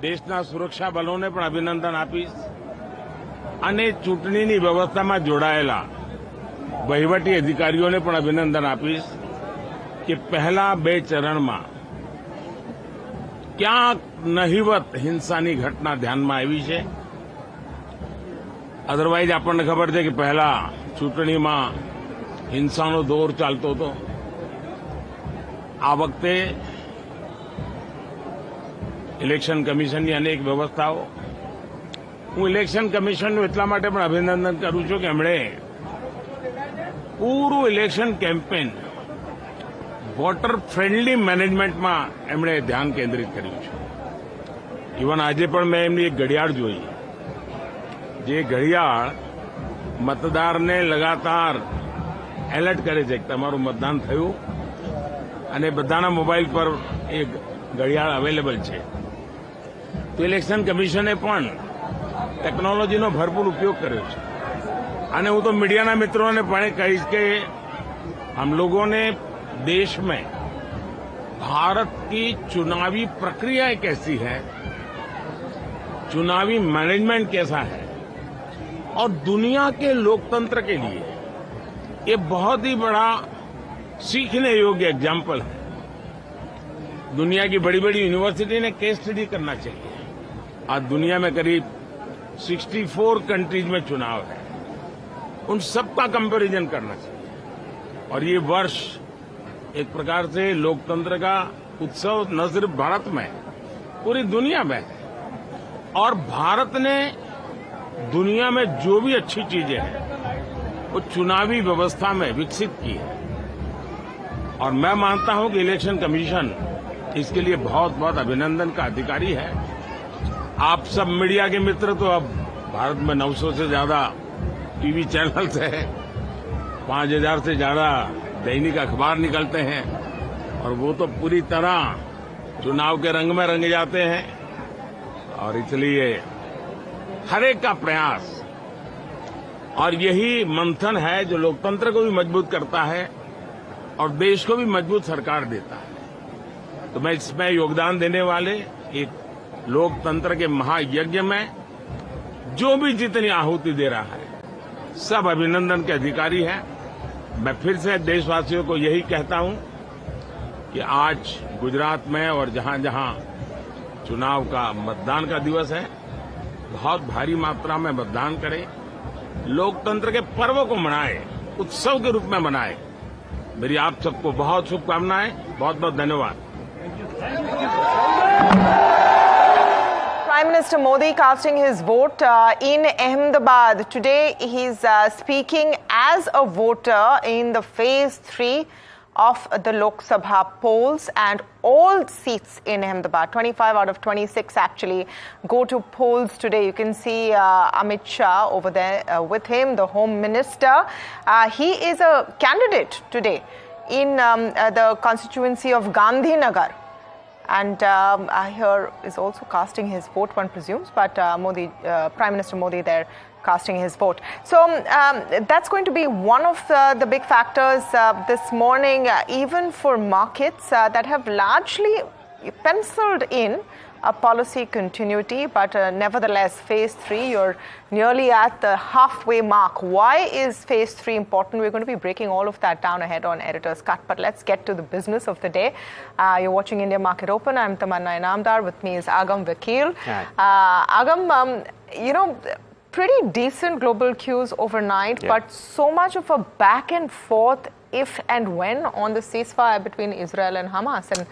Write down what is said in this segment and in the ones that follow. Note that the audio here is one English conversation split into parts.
દેશના સુરક્ષા બલોને પણ અભિનંદન આપીશ અને ચૂંટણીની વ્યવસ્થામાં જોડાયેલા વહીવટી અધિકારીઓને પણ અભિનંદન આપીશ કે પહેલા 2 ચરણમાં ક્યાંક નહિવત હિંસાની ઘટના ધ્યાનમાં આવી છે. અધરવાઇઝ આપણને ખબર છે કે પહેલા ચૂંટણીમાં હિંસાનો દોર ચાલતો હતો. આ વખતે ઇલેક્શન કમિશનની અનેક વ્યવસ્થાઓ. હું ઇલેક્શન કમિશનનું એટલા માટે પણ અભિનંદન કરું છું કે એમણે પૂરું ઇલેક્શન કેમ્પેન વોટર ફ્રેન્ડલી મેનેજમેન્ટમાં એમણે ધ્યાન કેન્દ્રિત કર્યું છે. ઇવન આજે પણ મેં એમની એક ઘડિયાળ જોઈ, જે ઘડિયાળ મતદારને લગાતાર એલર્ટ કરે છે કે તમારું મતદાન થયું અને બધાના મોબાઈલ પર એ ઘડિયાળ અવેલેબલ છે. તો ઇલેક્શન કમિશને પણ ટેકનોલોજીનો ભરપૂર ઉપયોગ કર્યો છે. અને હું તો મીડિયાના મિત્રોને પણ કહીશ કે हम लोगों ने देश में भारत की चुनावी प्रक्रियाएं कैसी है, चुनावी मैनेजमेंट कैसा है और दुनिया के लोकतंत्र के लिए ये बहुत ही बड़ा सीखने योग्य एग्जाम्पल है. दुनिया की बड़ी बड़ी यूनिवर्सिटी ने केस स्टडी करना चाहिए. आज दुनिया में करीब 64 कंट्रीज में चुनाव है, उन सबका कंपैरिजन करना चाहिए. और ये वर्ष एक प्रकार से लोकतंत्र का उत्सव न सिर्फ भारत में, पूरी दुनिया में है. और भारत ने दुनिया में जो भी अच्छी चीजें हैं वो चुनावी व्यवस्था में विकसित की है. और मैं मानता हूं कि इलेक्शन कमीशन इसके लिए बहुत बहुत अभिनंदन का अधिकारी है. आप सब मीडिया के मित्र तो अब भारत में 900 से ज्यादा टीवी चैनल्स हैं, 5000 से ज्यादा दैनिक अखबार निकलते हैं और वो तो पूरी तरह चुनाव के रंग में रंगे जाते हैं. और इसलिए हर एक का प्रयास और यही मंथन है जो लोकतंत्र को भी मजबूत करता है और देश को भी मजबूत सरकार देता है. तो मैं इसमें योगदान देने वाले एक लोकतंत्र के महायज्ञ में जो भी जितनी आहुति दे रहा है सब अभिनंदन के अधिकारी हैं. मैं फिर से देशवासियों को यही कहता हूं कि आज गुजरात में और जहां जहां चुनाव का मतदान का दिवस है, बहुत भारी मात्रा में मतदान करें, लोकतंत्र के पर्व को मनाएं, उत्सव के रूप में मनाएं. मेरी आप सबको बहुत शुभकामनाएं. बहुत बहुत धन्यवाद. Prime Minister Modi casting his vote in Ahmedabad. Today he's speaking as a voter in the phase 3 of the Lok Sabha polls, and all seats in Ahmedabad, 25 out of 26 actually, go to polls today. You can see Amit Shah over there with him, the Home Minister. He is a candidate today in the constituency of Gandhinagar. And I hear is also casting his vote, one presumes, but Prime Minister Modi there casting his vote. So that's going to be one of the big factors this morning, even for markets that have largely penciled in a policy continuity, but nevertheless, phase 3, you're nearly at the halfway mark. Why is phase 3 important? We're going to be breaking all of that down ahead on Editor's Cut, but let's get to the business of the day. You're watching India Market Open. I'm Tamanna Inamdar. With me is Agam Vakil. Agam, pretty decent global cues overnight, but so much of a back and forth if and when on the ceasefire between Israel and Hamas, and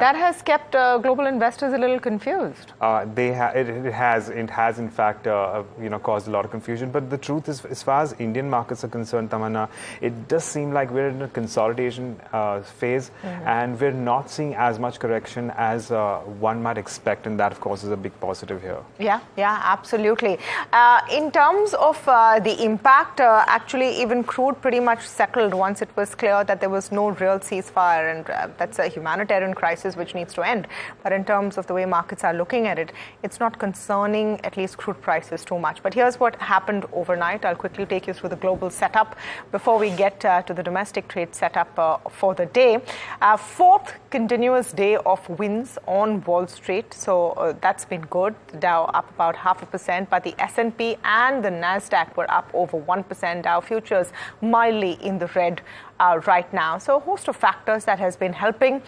that has kept global investors a little confused. It has in fact caused a lot of confusion. But the truth is, as far as Indian markets are concerned, Tamanna, it does seem like we're in a consolidation phase, and we're not seeing as much correction as one might expect, and that of course is a big positive here. Yeah, absolutely. In terms of the impact, actually even crude pretty much settled once it was was clear that there was no real ceasefire, and that's a humanitarian crisis which needs to end. But in terms of the way markets are looking at it, it's not concerning at least crude prices too much. But here's what happened overnight. I'll quickly take you through the global setup before we get to the domestic trade setup for the day. Fourth continuous day of wins on Wall Street, so that's been good. The Dow up about 0.5%, but the S&P and the Nasdaq were up over 1%. Dow futures mildly in the red right now. So a host of factors that has been helping.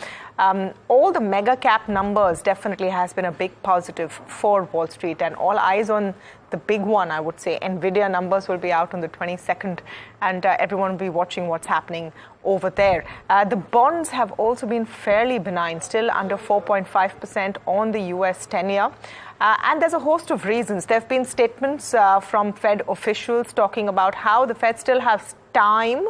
All the mega cap numbers definitely has been a big positive for Wall Street, and all eyes on the big one, I would say. Nvidia numbers will be out on the 22nd, and everyone will be watching what's happening over there. The bonds have also been fairly benign, still under 4.5% on the US 10-year. And there's a host of reasons. There have been statements from Fed officials talking about how the Fed still has time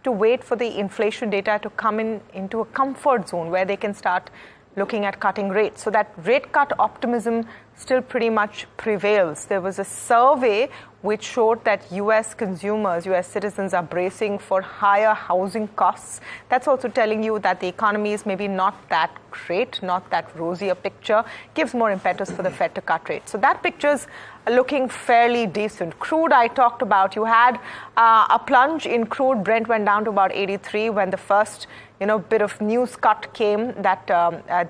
to wait for the inflation data to come into a comfort zone where they can start looking at cutting rates. So that rate cut optimism still pretty much prevails. There was a survey which showed that U.S. consumers, U.S. citizens are bracing for higher housing costs. That's also telling you that the economy is maybe not that great, not that rosy a picture, gives more impetus for the Fed to cut rates. So that picture's looking fairly decent. Crude, I talked about. You had a plunge in crude. Brent went down to about 83 when the first, bit of news cut came that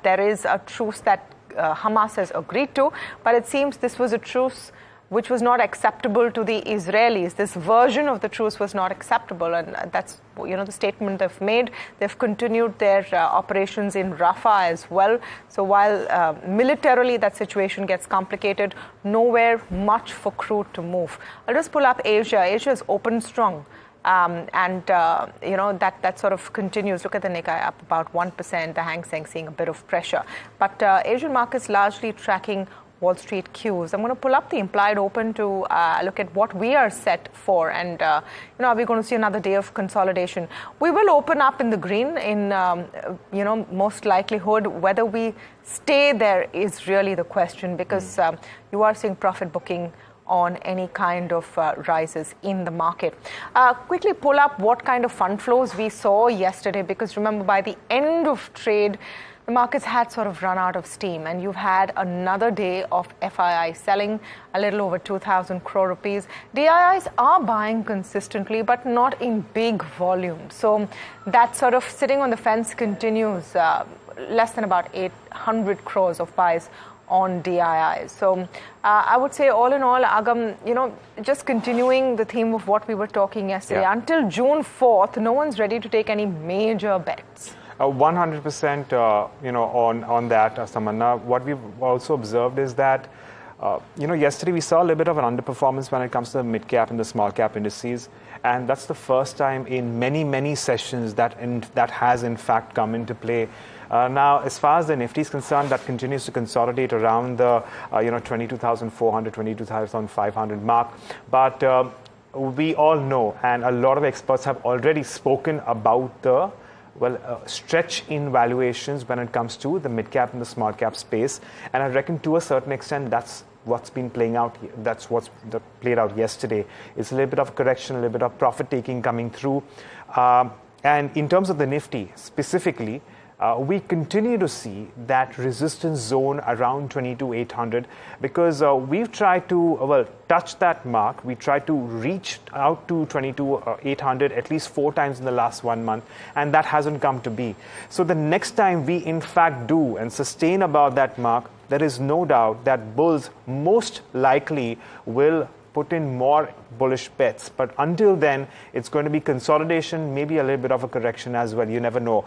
there is a truce that Hamas has agreed to, but it seems this was a truce which was not acceptable to the Israelis. This version of the truce was not acceptable, and that's the statement they've made. They've continued their operations in Rafah as well. So while militarily that situation gets complicated, nowhere much for crude to move. I'll just pull up Asia. Asia's opened strong. That sort of continues. Look at the Nikkei up about 1%, the Hang Seng seeing a bit of pressure. But Asian markets largely tracking Wall Street cues. I'm going to pull up the implied open to look at what we are set for. And, are we going to see another day of consolidation? We will open up in the green in, most likelihood. Whether we stay there is really the question, because you are seeing profit booking on any kind of rises in the market. Quickly pull up what kind of fund flows we saw yesterday, because remember, by the end of trade, the markets had sort of run out of steam, and you've had another day of FII selling, a little over 2,000 crore rupees. DIIs are buying consistently, but not in big volume. So that sort of sitting on the fence continues, less than about 800 crores of buys on DIIs. So I would say all in all, Agam, just continuing the theme of what we were talking yesterday, until June 4th, no one's ready to take any major bets. 100%, on that, Tamanna. What we've also observed is that, yesterday we saw a little bit of an underperformance when it comes to the mid-cap and the small-cap indices. And that's the first time in many, many sessions that has, in fact, come into play. Now, as far as the Nifty is concerned, that continues to consolidate around the 22,400, 22,500 mark. But we all know, and a lot of experts have already spoken about the stretch in valuations when it comes to the mid-cap and the small-cap space. And I reckon to a certain extent, that's what's been playing out. That's what's played out yesterday. It's a little bit of correction, a little bit of profit-taking coming through. And in terms of the Nifty specifically, we continue to see that resistance zone around 22,800, because we've tried to touch that mark. We tried to reach out to 22,800 at least 4 times in the last 1 month, and that hasn't come to be. So the next time we in fact do and sustain above that mark, there is no doubt that bulls most likely will put in more bullish bets. But until then, it's going to be consolidation, maybe a little bit of a correction as well. You never know.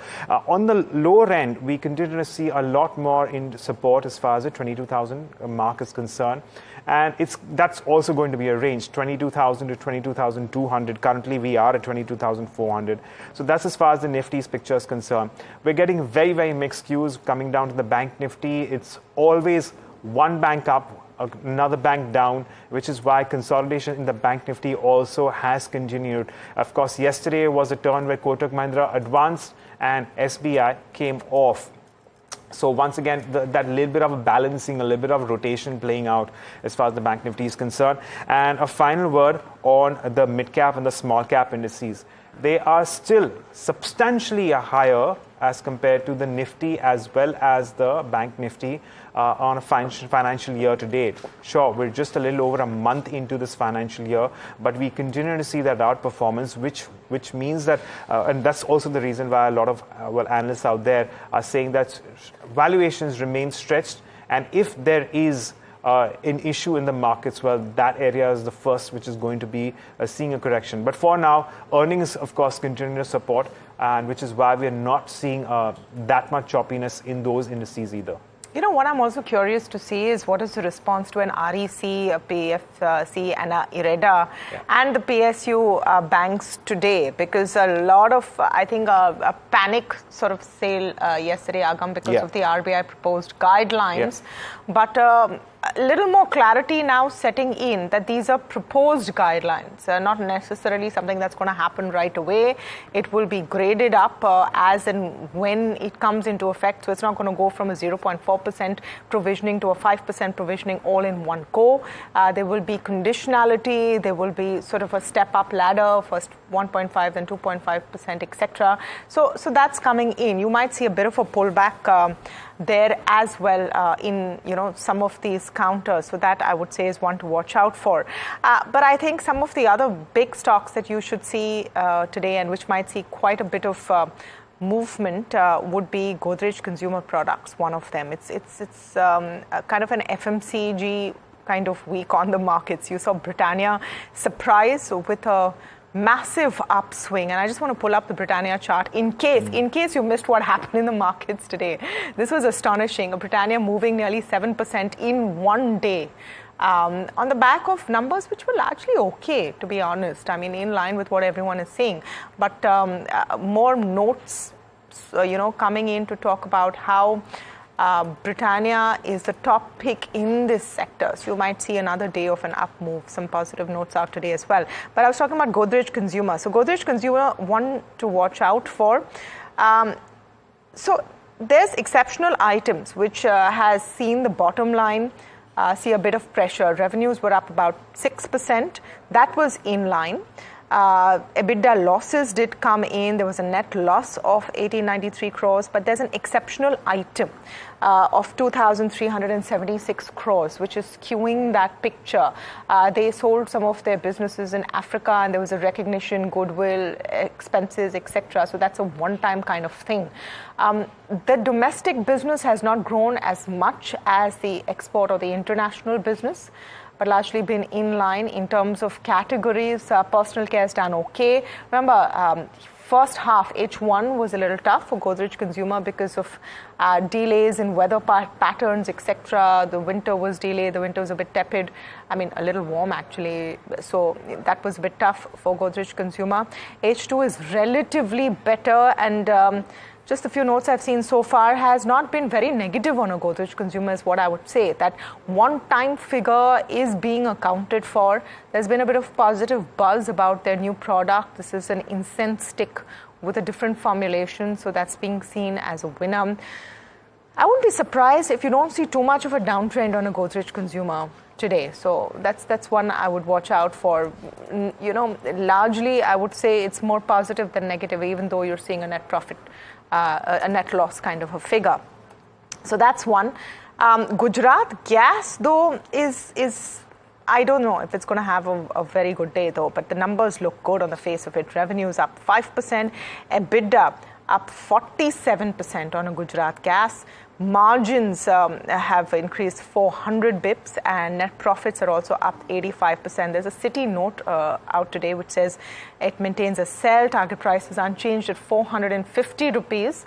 On the lower end, we continue to see a lot more in support as far as the 22,000 mark is concerned. And that's also going to be a range, 22,000 to 22,200. Currently, we are at 22,400. So that's as far as the Nifty's picture is concerned. We're getting very, very mixed cues coming down to the Bank Nifty. It's always one bank up, another bank down, which is why consolidation in the Bank Nifty also has continued. Of course, yesterday was a turn where Kotak Mahindra advanced and SBI came off. So once again, that little bit of a balancing, a little bit of rotation playing out as far as the Bank Nifty is concerned. And a final word on the mid-cap and the small-cap indices. they are still substantially higher as compared to the Nifty as well as the Bank Nifty on a financial year to date. Sure, we're just a little over a month into this financial year, but we continue to see that outperformance, which means that, and that's also the reason why a lot of analysts out there are saying that valuations remain stretched, and if there is an issue in the markets, well, that area is the first which is going to be seeing a correction. But for now, earnings, of course, continue to support, and which is why we're not seeing that much choppiness in those indices either. You know, what I'm also curious to see is what is the response to an REC, a PFC, and a IREDA, and the PSU banks today, because a lot of, I think, a panic sort of sale yesterday, Agam, because of the RBI proposed guidelines. But a little more clarity now setting in that these are proposed guidelines, not necessarily something that's going to happen right away. It will be graded up as and when it comes into effect. So it's not going to go from a 0.4% provisioning to a 5% provisioning all in one go. There will be conditionality. There will be sort of a step-up ladder, first 1.5, then 2.5%, etc. So that's coming in. You might see a bit of a pullback there as well in some of these counters. So that, I would say, is one to watch out for. But I think some of the other big stocks that you should see today, and which might see quite a bit of movement, would be Godrej Consumer Products, one of them. It's kind of an FMCG kind of week on the markets. You saw Britannia surprise with a massive upswing, and I just want to pull up the Britannia chart in case you missed what happened in the markets today. This was astonishing. Britannia moving nearly 7% in one day, on the back of numbers which were largely okay, to be honest. I mean, in line with what everyone is saying, but more notes, coming in to talk about how Britannia is the top pick in this sector. So you might see another day of an up move. Some positive notes out today as well. But I was talking about Godrej Consumer. So Godrej Consumer, one to watch out for. So there's exceptional items which has seen the bottom line see a bit of pressure. Revenues were up about 6%. That was in line. EBITDA losses did come in. There was a net loss of 1893 crores, but there's an exceptional item of 2,376 crores, which is skewing that picture. They sold some of their businesses in Africa, and there was a recognition, goodwill, expenses, etc. So that's a one-time kind of thing. The domestic business has not grown as much as the export or the international business, but largely been in line in terms of categories. Personal care has done okay. Remember, first half, H1 was a little tough for Godrej Consumer because of delays in weather patterns, etc. The winter was delayed. The winter was a bit tepid. I mean, a little warm, actually. So that was a bit tough for Godrej Consumer. H2 is relatively better, and just a few notes I've seen so far has not been very negative on a Godrej Consumer, is what I would say. That one-time figure is being accounted for. There's been a bit of positive buzz about their new product. This is an incense stick with a different formulation, so that's being seen as a winner. I wouldn't be surprised if you don't see too much of a downtrend on a Godrej Consumer today. So that's one I would watch out for. Largely, I would say it's more positive than negative, even though you're seeing a net profit, a net loss kind of a figure. So that's one. Gujarat Gas, though, is I don't know if it's going to have a very good day, though, but the numbers look good on the face of it. Revenues up 5%, EBITDA up 47% on a Gujarat Gas. Margins have increased 400 bips, and net profits are also up 85%. There's a Citi note out today which says it maintains a sell. Target price is unchanged at 450 rupees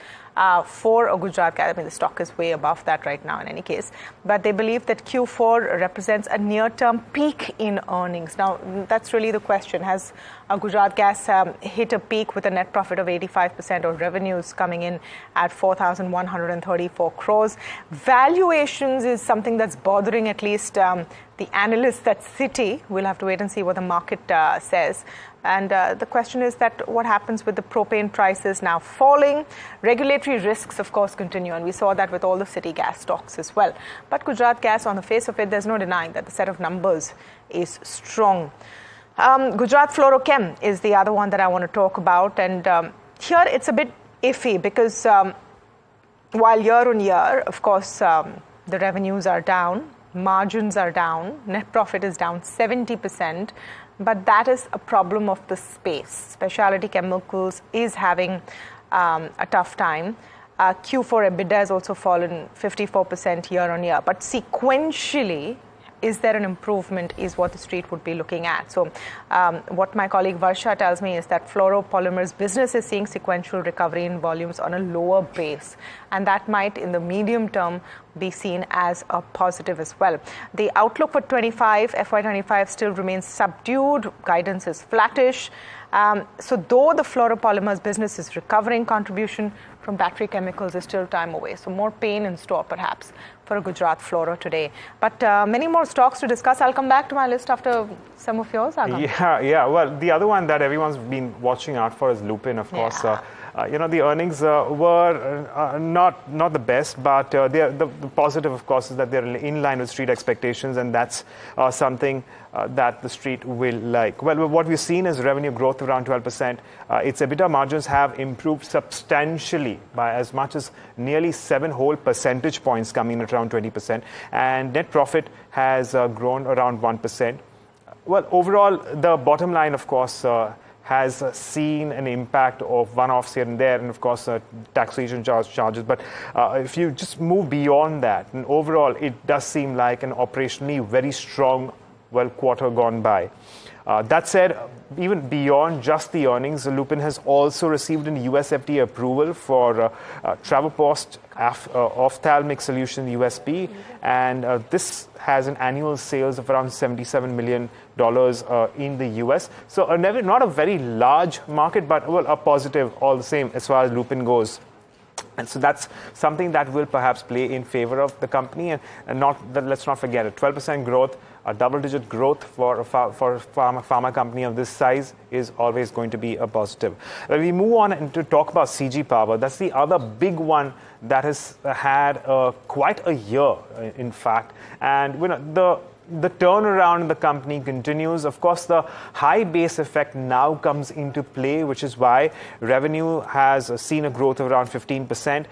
for a Gujarat Gas. I mean, the stock is way above that right now in any case. But they believe that Q4 represents a near-term peak in earnings. Now, that's really the question. Has Gujarat Gas hit a peak with a net profit of 85% or revenues coming in at 4,134 crores? Valuations is something that's bothering at least the analysts at Citi. We'll have to wait and see what the market says. And the question is that what happens with the propane prices now falling? Regulatory risks, of course, continue, and we saw that with all the City gas stocks as well. But Gujarat Gas, on the face of it, there's no denying that the set of numbers is strong. Gujarat Fluorochem is the other one that I want to talk about. And here it's a bit iffy because while year on year, of course, the revenues are down, margins are down, net profit is down 70%. But that is a problem of the space. Specialty chemicals is having a tough time. Q4 EBITDA has also fallen 54% year on year. But sequentially, is there an improvement is what the street would be looking at. So what my colleague Varsha tells me is that fluoropolymers business is seeing sequential recovery in volumes on a lower base. And that might, in the medium term, be seen as a positive as well. The outlook for FY25 still remains subdued. Guidance is flattish. So though the fluoropolymers business is recovering, contribution from battery chemicals is still time away. So more pain in store, perhaps, for a Gujarat Fluoro today. But many more stocks to discuss. I'll come back to my list after some of yours, Agam. Yeah. Well, the other one that everyone's been watching out for is Lupin, of course. The earnings were not the best, but the positive, of course, is that they're in line with street expectations, and that's something that the street will like. Well, what we've seen is revenue growth around 12%. Its EBITDA margins have improved substantially by as much as nearly 7 whole percentage points, coming in at around 20%, and net profit has grown around 1%. Well, overall, the bottom line, of course, has seen an impact of one-offs here and there, and of course taxation charges. But if you just move beyond that, and overall it does seem like an operationally very strong, quarter gone by. That said, even beyond just the earnings, Lupin has also received an US FDA approval for travoprost ophthalmic solution, USP, and this has an annual sales of around $77 million in the US. So not a very large market, but a positive all the same as far as Lupin goes. And so that's something that will perhaps play in favor of the company. And let's not forget it, 12% growth, a double-digit growth for a pharma company of this size is always going to be a positive. When we move on to talk about CG Power, that's the other big one that has had quite a year, in fact. And the turnaround in the company continues. Of course, the high base effect now comes into play, which is why revenue has seen a growth of around 15%.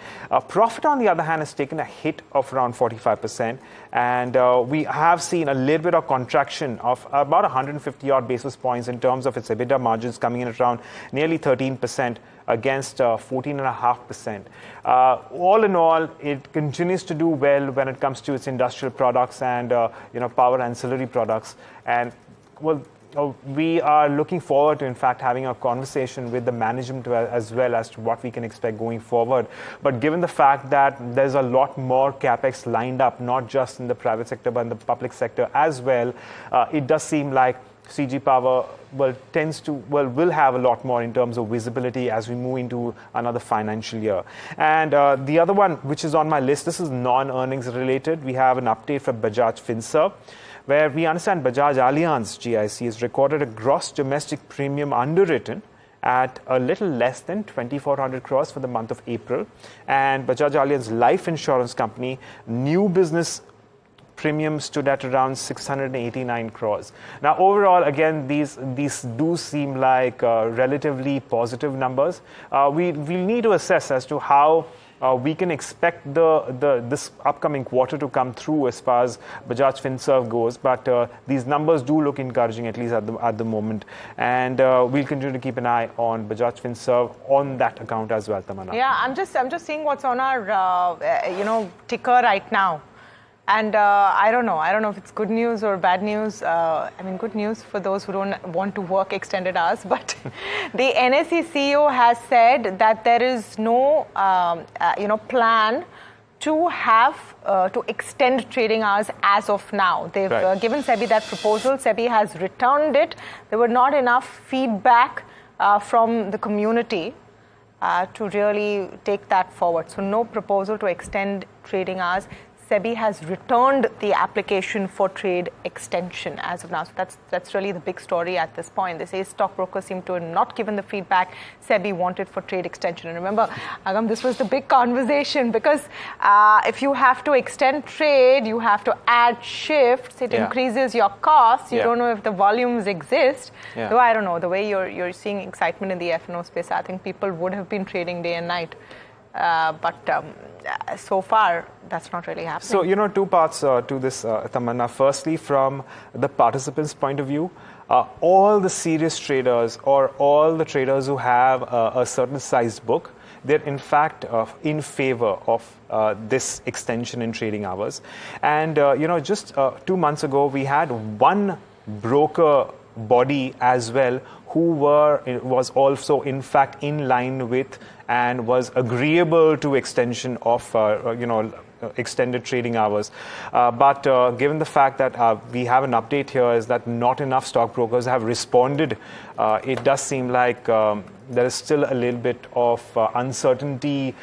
Profit, on the other hand, has taken a hit of around 45%. And we have seen a little bit of contraction of about 150 odd basis points in terms of its EBITDA margins, coming in at around nearly 13%. Against 14.5%. All in all, it continues to do well when it comes to its industrial products and power ancillary products. And we are looking forward to, in fact, having a conversation with the management as well as to what we can expect going forward. But given the fact that there's a lot more capex lined up, not just in the private sector but in the public sector as well, it does seem like CG Power will have a lot more in terms of visibility as we move into another financial year. And the other one, which is on my list, this is non-earnings related. We have an update from Bajaj Finserv, where we understand Bajaj Allianz GIC has recorded a gross domestic premium underwritten at a little less than 2,400 crores for the month of April. And Bajaj Allianz Life Insurance Company, new business premium stood at around 689 crores. Now, overall, again, these do seem like relatively positive numbers. We'll need to assess as to how we can expect this upcoming quarter to come through as far as Bajaj Finserv goes. But these numbers do look encouraging, at least at the moment. And we'll continue to keep an eye on Bajaj Finserv on that account as well, Tamanna. Yeah, I'm just seeing what's on our ticker right now. And I don't know if it's good news or bad news. Good news for those who don't want to work extended hours. But the NSE CEO has said that there is no, plan to have to extend trading hours as of now. They've given SEBI that proposal. SEBI has returned it. There were not enough feedback from the community to really take that forward. So no proposal to extend trading hours. SEBI has returned the application for trade extension as of now. So that's really the big story at this point. They say stockbrokers seem to have not given the feedback SEBI wanted for trade extension. And remember, Agam, this was the big conversation because if you have to extend trade, you have to add shifts. It increases your costs. You don't know if the volumes exist. Though I don't know, the way you're seeing excitement in the F&O space, I think people would have been trading day and night. But so far, that's not really happening. So, two parts to this, Tamanna. Firstly, from the participants' point of view, all the serious traders or all the traders who have a certain sized book, they're in fact in favor of this extension in trading hours. And, just 2 months ago, we had one broker body as well who was also in fact in line with and was agreeable to extension of extended trading hours. But given the fact that we have an update here is that not enough stockbrokers have responded, it does seem like there is still a little bit of uncertainty,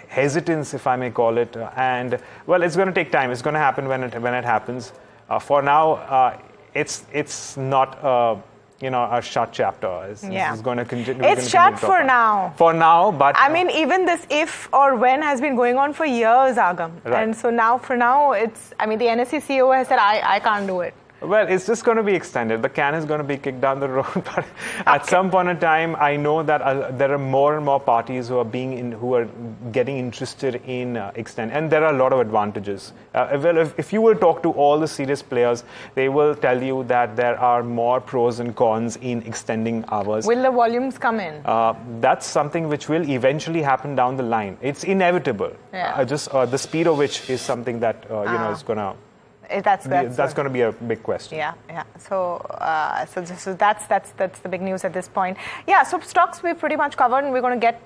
hesitance, if I may call it. And, well, it's going to take time. It's going to happen when it happens. For now, it's not a shut chapter. It's going to continue. It's shut for now. For now, but I mean, even this if or when has been going on for years, Agam. Right. And so now, for now, it's. I mean, the NSE CEO has said, I can't do it. Well, it's just going to be extended. The can is going to be kicked down the road. But at some point in time, I know that there are more and more parties who are getting interested in extend, and there are a lot of advantages. Well, if you will talk to all the serious players, they will tell you that there are more pros and cons in extending hours. Will the volumes come in? That's something which will eventually happen down the line. It's inevitable. Yeah. Just the speed of which is something that is going to. That's going to be a big question. Yeah. So that's the big news at this point. Yeah. So stocks we've pretty much covered, and we're going to get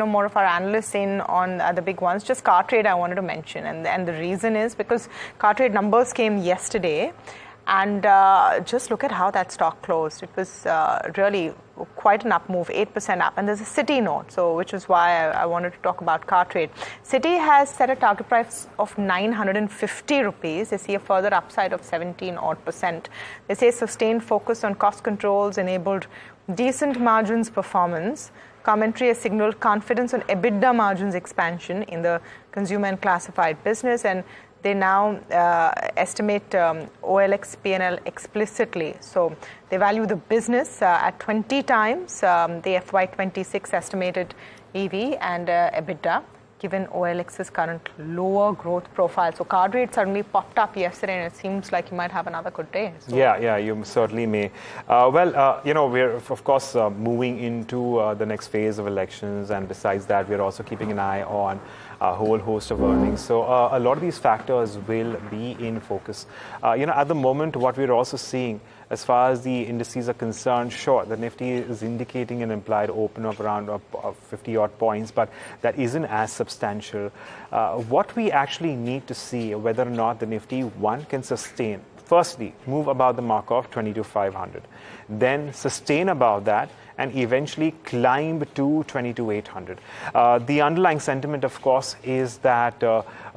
more of our analysts in on the big ones. Just car trade I wanted to mention, and the reason is because car trade numbers came yesterday, and just look at how that stock closed. It was really quite an up move, 8% up. And there's a Citi note, which is why I wanted to talk about car trade. Citi has set a target price of 950 rupees. They see a further upside of 17%. They say sustained focus on cost controls enabled decent margins performance. Commentary has signaled confidence on EBITDA margins expansion in the consumer and classified business, and they now estimate OLX P&L explicitly. So they value the business at 20 times the FY26 estimated EV and EBITDA, given OLX's current lower growth profile. So card rate suddenly popped up yesterday, and it seems like you might have another good day. So. Yeah, you certainly may. We're, of course, moving into the next phase of elections, and besides that, we're also keeping an eye on a whole host of earnings. So a lot of these factors will be in focus. At the moment, what we're also seeing as far as the indices are concerned, sure, the Nifty is indicating an implied open of around 50-odd points, but that isn't as substantial. What we actually need to see whether or not the Nifty, one, can sustain. Firstly, move above the mark of 22,500. Then sustain above that and eventually climb to 22,800. The underlying sentiment, of course, is that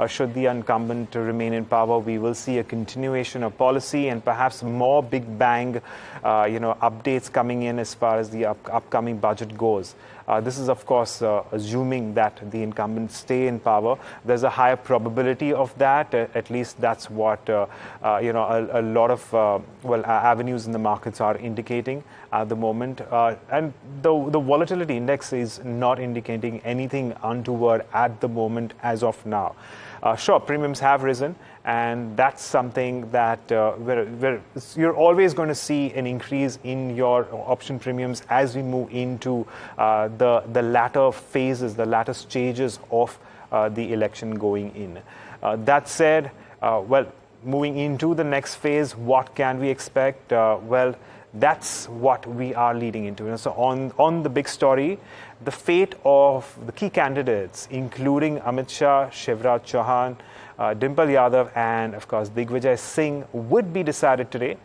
should the incumbent remain in power, we will see a continuation of policy and perhaps more big bang, updates coming in as far as the upcoming budget goes. This is, of course, assuming that the incumbents stay in power. There's a higher probability of that. At least that's what a lot of avenues in the markets are indicating at the moment. And the volatility index is not indicating anything untoward at the moment as of now. Sure, premiums have risen, and that's something that where you're always going to see an increase in your option premiums as we move into the latter phases, the latter stages of the election going in. That said, moving into the next phase, what can we expect? That's what we are leading into. And so on the big story, the fate of the key candidates, including Amit Shah, Shivraj Chauhan, Dimple Yadav, and of course Digvijay Singh, would be decided today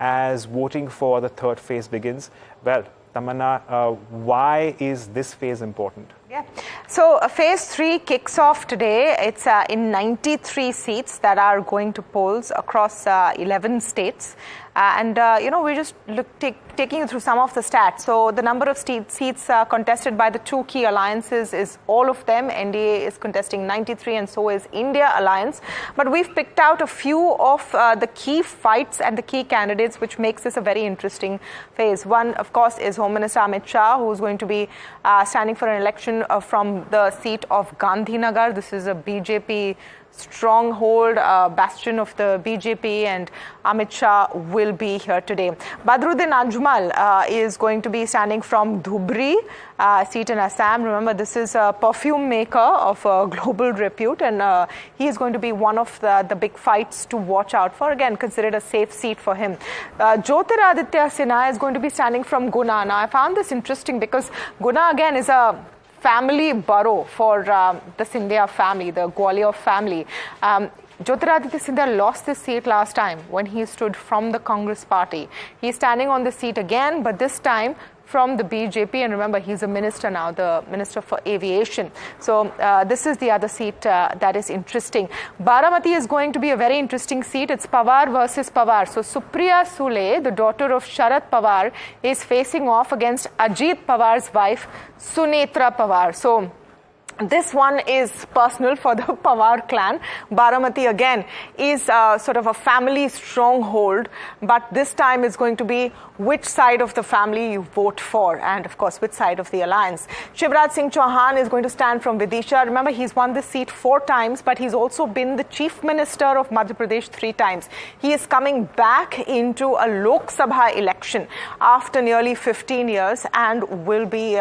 as voting for the third phase begins. Well, Tamanna, why is this phase important? Yeah. So phase 3 kicks off today. It's in 93 seats that are going to polls across 11 states. We're just taking you through some of the stats. So the number of seats contested by the two key alliances is all of them. NDA is contesting 93 and so is India Alliance. But we've picked out a few of the key fights and the key candidates, which makes this a very interesting phase. One, of course, is Home Minister Amit Shah, who's going to be standing for an election from the seat of Gandhinagar. This is a BJP stronghold, bastion of the BJP, and Amit Shah will be here today. Badruddin Ajmal is going to be standing from Dhubri, seat in Assam. Remember, this is a perfume maker of global repute, and he is going to be one of the big fights to watch out for. Again, considered a safe seat for him. Jyotiraditya Sinha is going to be standing from Guna. Now, I found this interesting because Guna, again, is a family borough for the Scindia family, the Gwalior family. Jyotiraditya Sinha lost this seat last time when he stood from the Congress party. He's standing on the seat again, but this time from the BJP, and remember, he's a minister now, the Minister for Aviation. So this is the other seat that is interesting. Baramati is going to be a very interesting seat. It's Pawar versus Pawar. So Supriya Sule, the daughter of Sharad Pawar, is facing off against Ajit Pawar's wife, Sunetra Pawar. So this one is personal for the Pawar clan. Baramati, again, is sort of a family stronghold, but this time is going to be which side of the family you vote for, and of course, which side of the alliance. Shivraj Singh Chauhan is going to stand from Vidisha. Remember, he's won this seat 4 times, but he's also been the Chief Minister of Madhya Pradesh 3 times. He is coming back into a Lok Sabha election after nearly 15 years and will be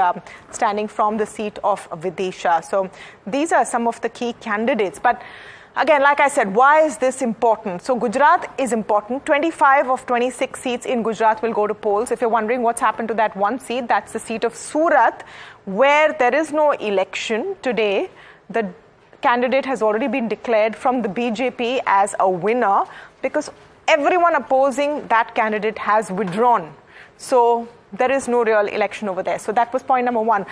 standing from the seat of Vidisha. So these are some of the key candidates. But again, like I said, why is this important? So Gujarat is important. 25 of 26 seats in Gujarat will go to polls. If you're wondering what's happened to that one seat, that's the seat of Surat, where there is no election today. The candidate has already been declared from the BJP as a winner because everyone opposing that candidate has withdrawn. So there is no real election over there. So that was point number 1.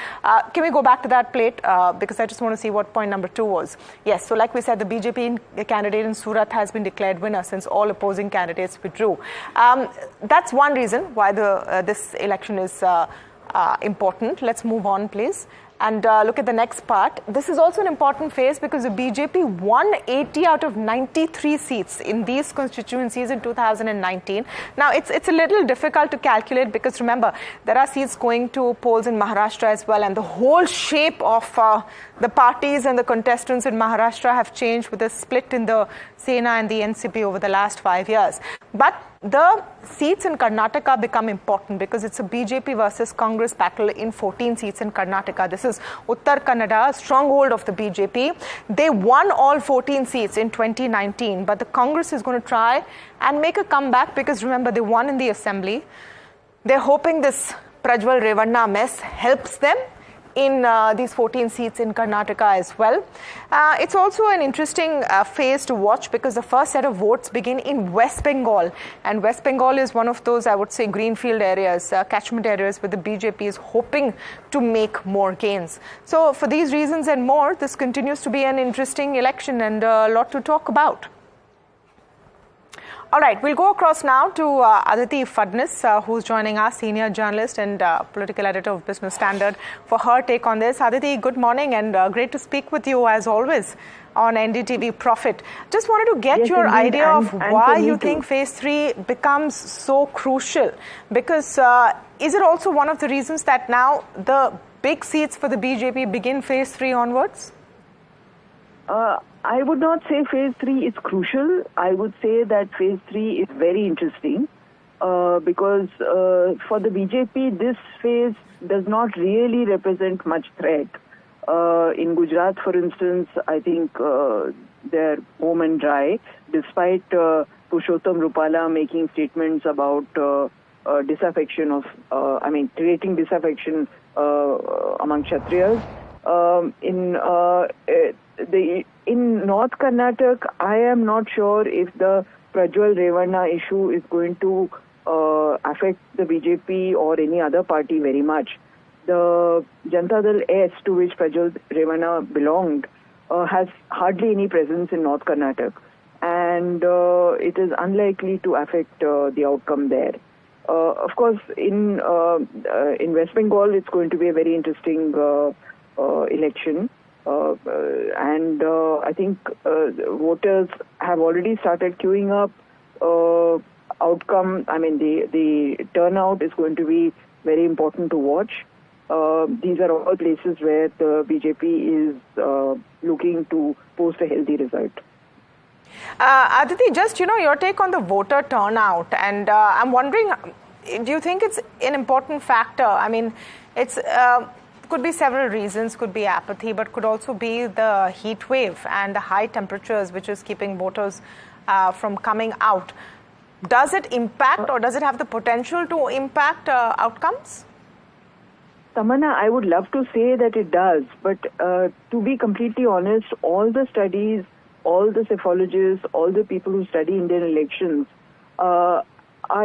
Can we go back to that plate? Because I just want to see what point number 2 was. Yes, so like we said, the BJP candidate in Surat has been declared winner since all opposing candidates withdrew. That's one reason why this election is important. Let's move on, please. And look at the next part. This is also an important phase because the BJP won 80 out of 93 seats in these constituencies in 2019. Now, it's a little difficult to calculate because, remember, there are seats going to polls in Maharashtra as well. And the whole shape of the parties and the contestants in Maharashtra have changed with a split in the Sena and the NCP over the last 5 years. But the seats in Karnataka become important because it's a BJP versus Congress battle in 14 seats in Karnataka. This is Uttar Kannada, a stronghold of the BJP. They won all 14 seats in 2019, but the Congress is going to try and make a comeback because, remember, they won in the assembly. They're hoping this Prajwal Revanna mess helps them in these 14 seats in Karnataka as well. It's also an interesting phase to watch because the first set of votes begin in West Bengal. And West Bengal is one of those, I would say, greenfield areas, catchment areas where the BJP is hoping to make more gains. So for these reasons and more, this continues to be an interesting election and a lot to talk about. All right, we'll go across now to Aditi Phadnis, who's joining us, senior journalist and political editor of Business Standard, for her take on this. Aditi, good morning and great to speak with you as always on NDTV Profit. Just wanted to get your idea of why you think phase 3 becomes so crucial, because is it also one of the reasons that now the big seats for the BJP begin phase 3 onwards? I would not say phase 3 is crucial. I would say that phase 3 is very interesting because for the BJP, this phase does not really represent much threat. In Gujarat, for instance, I think they're home and dry, despite Purushottam Rupala making statements about disaffection of, creating disaffection among Kshatriyas. In North Karnataka, I am not sure if the Prajwal Revanna issue is going to affect the BJP or any other party very much. the Janata Dal S, to which Prajwal Revana belonged, has hardly any presence in North Karnataka, and it is unlikely to affect the outcome there. Of course, in West Bengal, it's going to be a very interesting election, and I think voters have already started queuing up. Outcome, I mean, the turnout is going to be very important to watch. These are all places where the BJP is looking to post a healthy result. Aditi, just, your take on the voter turnout, and I'm wondering, do you think it's an important factor? I mean, it's could be several reasons, could be apathy, but could also be the heat wave and the high temperatures, which is keeping voters from coming out. Does it impact, or does it have the potential to impact outcomes? Tamanna, I would love to say that it does, but to be completely honest, all the studies, all the psephologists, all the people who study Indian elections are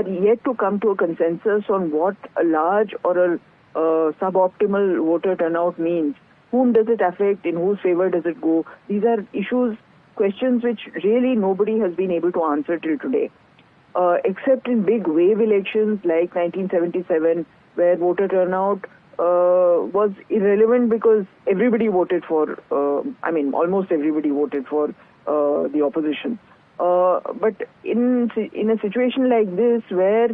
yet to come to a consensus on what a large or a suboptimal voter turnout means. Whom does it affect? In whose favor does it go? These are questions which really nobody has been able to answer till today. Except in big wave elections like 1977, where voter turnout was irrelevant because everybody voted for, almost everybody voted for the opposition. But in a situation like this, where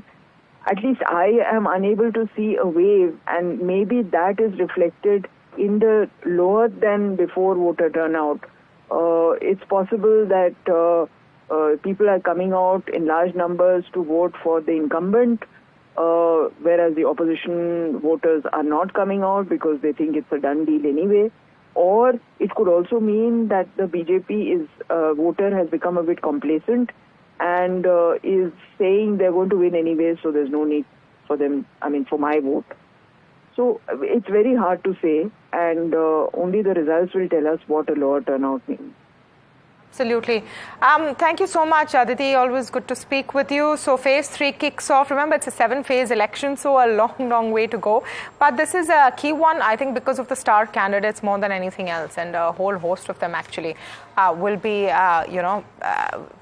at least I am unable to see a wave, and maybe that is reflected in the lower than before voter turnout, it's possible that people are coming out in large numbers to vote for the incumbent, whereas the opposition voters are not coming out because they think it's a done deal anyway. Or it could also mean that the BJP voter has become a bit complacent and is saying they're going to win anyway, so there's no need for them, for my vote. So it's very hard to say, and only the results will tell us what a lower turnout means. Absolutely. Thank you so much, Aditi. Always good to speak with you. So phase 3 kicks off. Remember, it's a 7-phase election, so a long way to go. But this is a key one, I think, because of the star candidates more than anything else. And a whole host of them actually will be,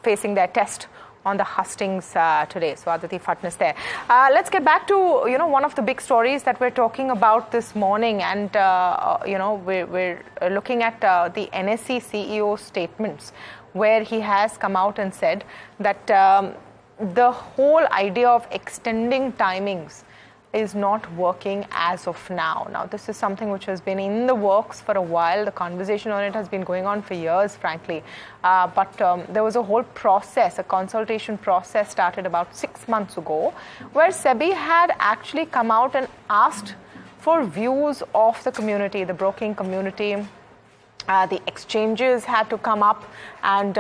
facing their test on the hustings today. So Aditi Fatnis there. Let's get back to, one of the big stories that we're talking about this morning. And, we're looking at the NSE CEO's statements, where he has come out and said that the whole idea of extending timings is not working as of now. Now, this is something which has been in the works for a while. The conversation on it has been going on for years, frankly. But there was a whole process, a consultation process started about 6 months ago, where SEBI had actually come out and asked for views of the community, the broking community. The exchanges had to come up and,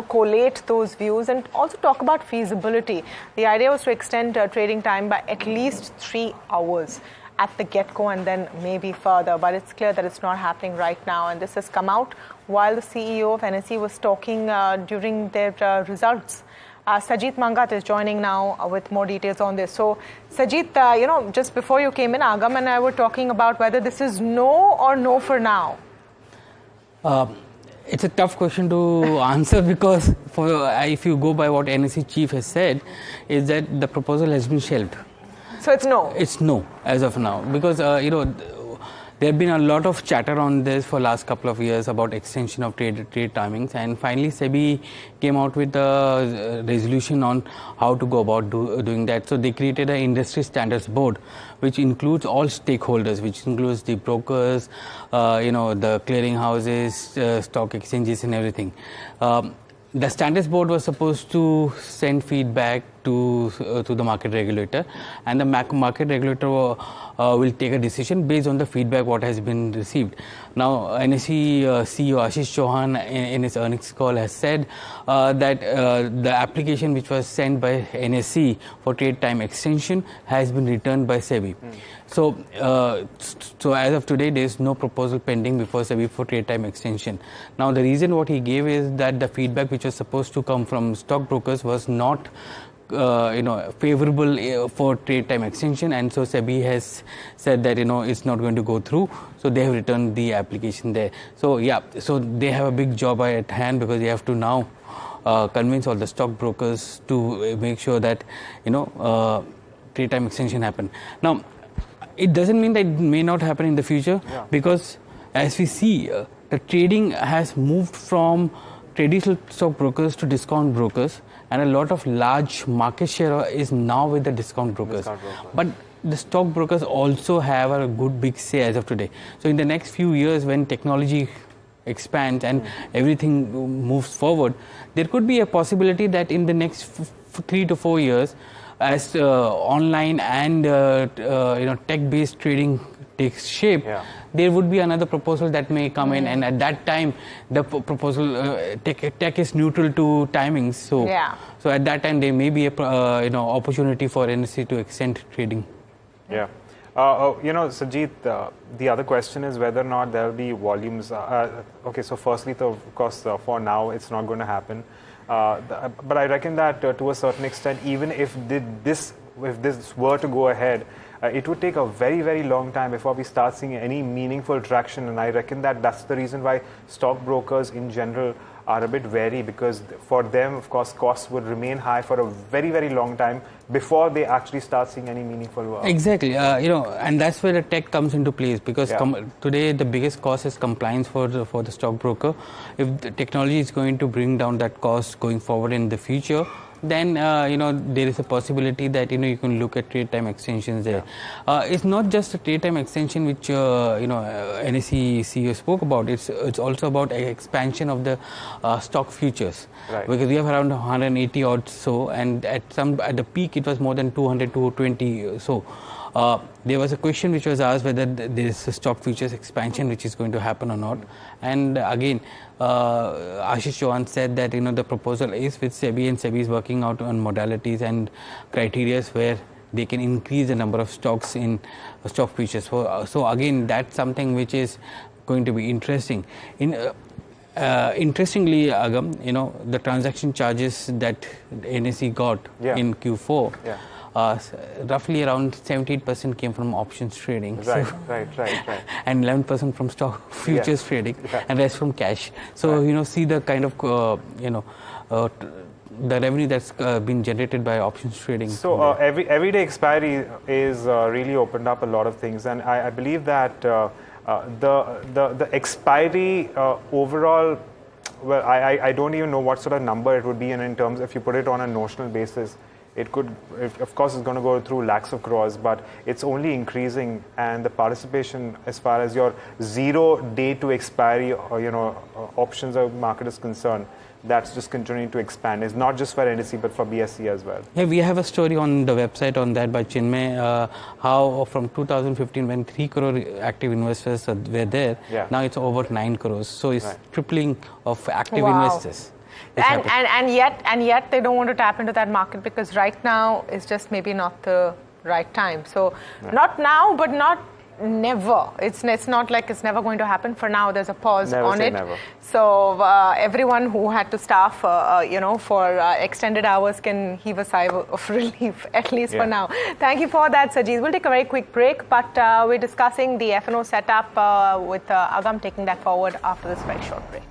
collate those views and also talk about feasibility. The idea was to extend trading time by at least 3 hours at the get-go and then maybe further. But it's clear that it's not happening right now. And this has come out while the CEO of NSE was talking during their results. Sajit Mangat is joining now with more details on this. So, Sajit, just before you came in, Agam and I were talking about whether this is no or no for now. It's a tough question to answer because if you go by what NSE chief has said, is that the proposal has been shelved. So it's no? It's no as of now because, there have been a lot of chatter on this for last couple of years about extension of trade timings, and finally SEBI came out with a resolution on how to go about doing that. So they created an industry standards board, which includes all stakeholders, which includes the brokers, the clearing houses, stock exchanges and everything. The standards board was supposed to send feedback to the market regulator, and the market regulator will take a decision based on the feedback what has been received. Now, NSE CEO Ashish Chauhan in his earnings call has said that the application which was sent by NSE for trade time extension has been returned by SEBI. So as of today, there is no proposal pending before SEBI for trade time extension. Now, the reason what he gave is that the feedback which was supposed to come from stockbrokers was not favorable for trade time extension, and so SEBI has said that it's not going to go through, so they have returned the application there. So so they have a big job at hand, because they have to now convince all the stockbrokers to make sure that trade time extension happen. Now, it doesn't mean that it may not happen in the future, because as we see, the trading has moved from traditional stockbrokers to discount brokers, and a lot of large market share is now with the discount brokers. But the stockbrokers also have a good big say as of today. So in the next few years, when technology expands and everything moves forward, there could be a possibility that in the next 3 to 4 years, as online and tech-based trading takes shape, there would be another proposal that may come in, and at that time the proposal tech is neutral to timings, so at that time there may be a opportunity for NSE to extend trading. Sajid, the other question is whether or not there will be volumes. Okay, so firstly, of course, for now it's not going to happen. But I reckon that to a certain extent, even if this were to go ahead, it would take a very, very long time before we start seeing any meaningful traction. And I reckon that that's the reason why stockbrokers in general are a bit wary, because for them, of course, costs would remain high for a very, very long time before they actually start seeing any meaningful work. Exactly, and that's where the tech comes into place, because today the biggest cost is compliance for the stockbroker. If the technology is going to bring down that cost going forward in the future, then there is a possibility that you can look at trade time extensions there. It's not just a trade time extension which NSE CEO spoke about. It's also about expansion of the stock futures, because we have around 180 odd so, and at the peak it was more than 200 to 220 so. There was a question which was asked whether there is a stock futures expansion which is going to happen or not, and again Ashish Chauhan said that the proposal is with SEBI, and SEBI is working out on modalities and criteria where they can increase the number of stocks in stock futures. So again, that's something which is going to be interesting. Interestingly, Agam, the transaction charges that NSE got in Q4. Roughly around 78% came from options trading. Right. And 11% from stock futures trading, and rest from cash. So, see the kind of, the revenue that's been generated by options trading. So, everyday expiry is really opened up a lot of things, and I believe that the expiry overall, well, I don't even know what sort of number it would be in terms, if you put it on a notional basis. It could, of course, it's going to go through lakhs of crores, but it's only increasing, and the participation as far as your 0 day to expiry options or market is concerned, that's just continuing to expand. It's not just for NSE but for BSE as well. Yeah, we have a story on the website on that by Chinmay, how from 2015 when 3 crore active investors were there, now it's over 9 crores. So it's tripling of active investors. And yet they don't want to tap into that market, because right now is just maybe not the right time. So not now, but not never. It's not like it's never going to happen. For now, there's a pause on it. Never. So everyone who had to staff, for extended hours can heave a sigh of relief, at least for now. Thank you for that, Sajid. We'll take a very quick break, but we're discussing the F&O setup with Agam, taking that forward after this very short break.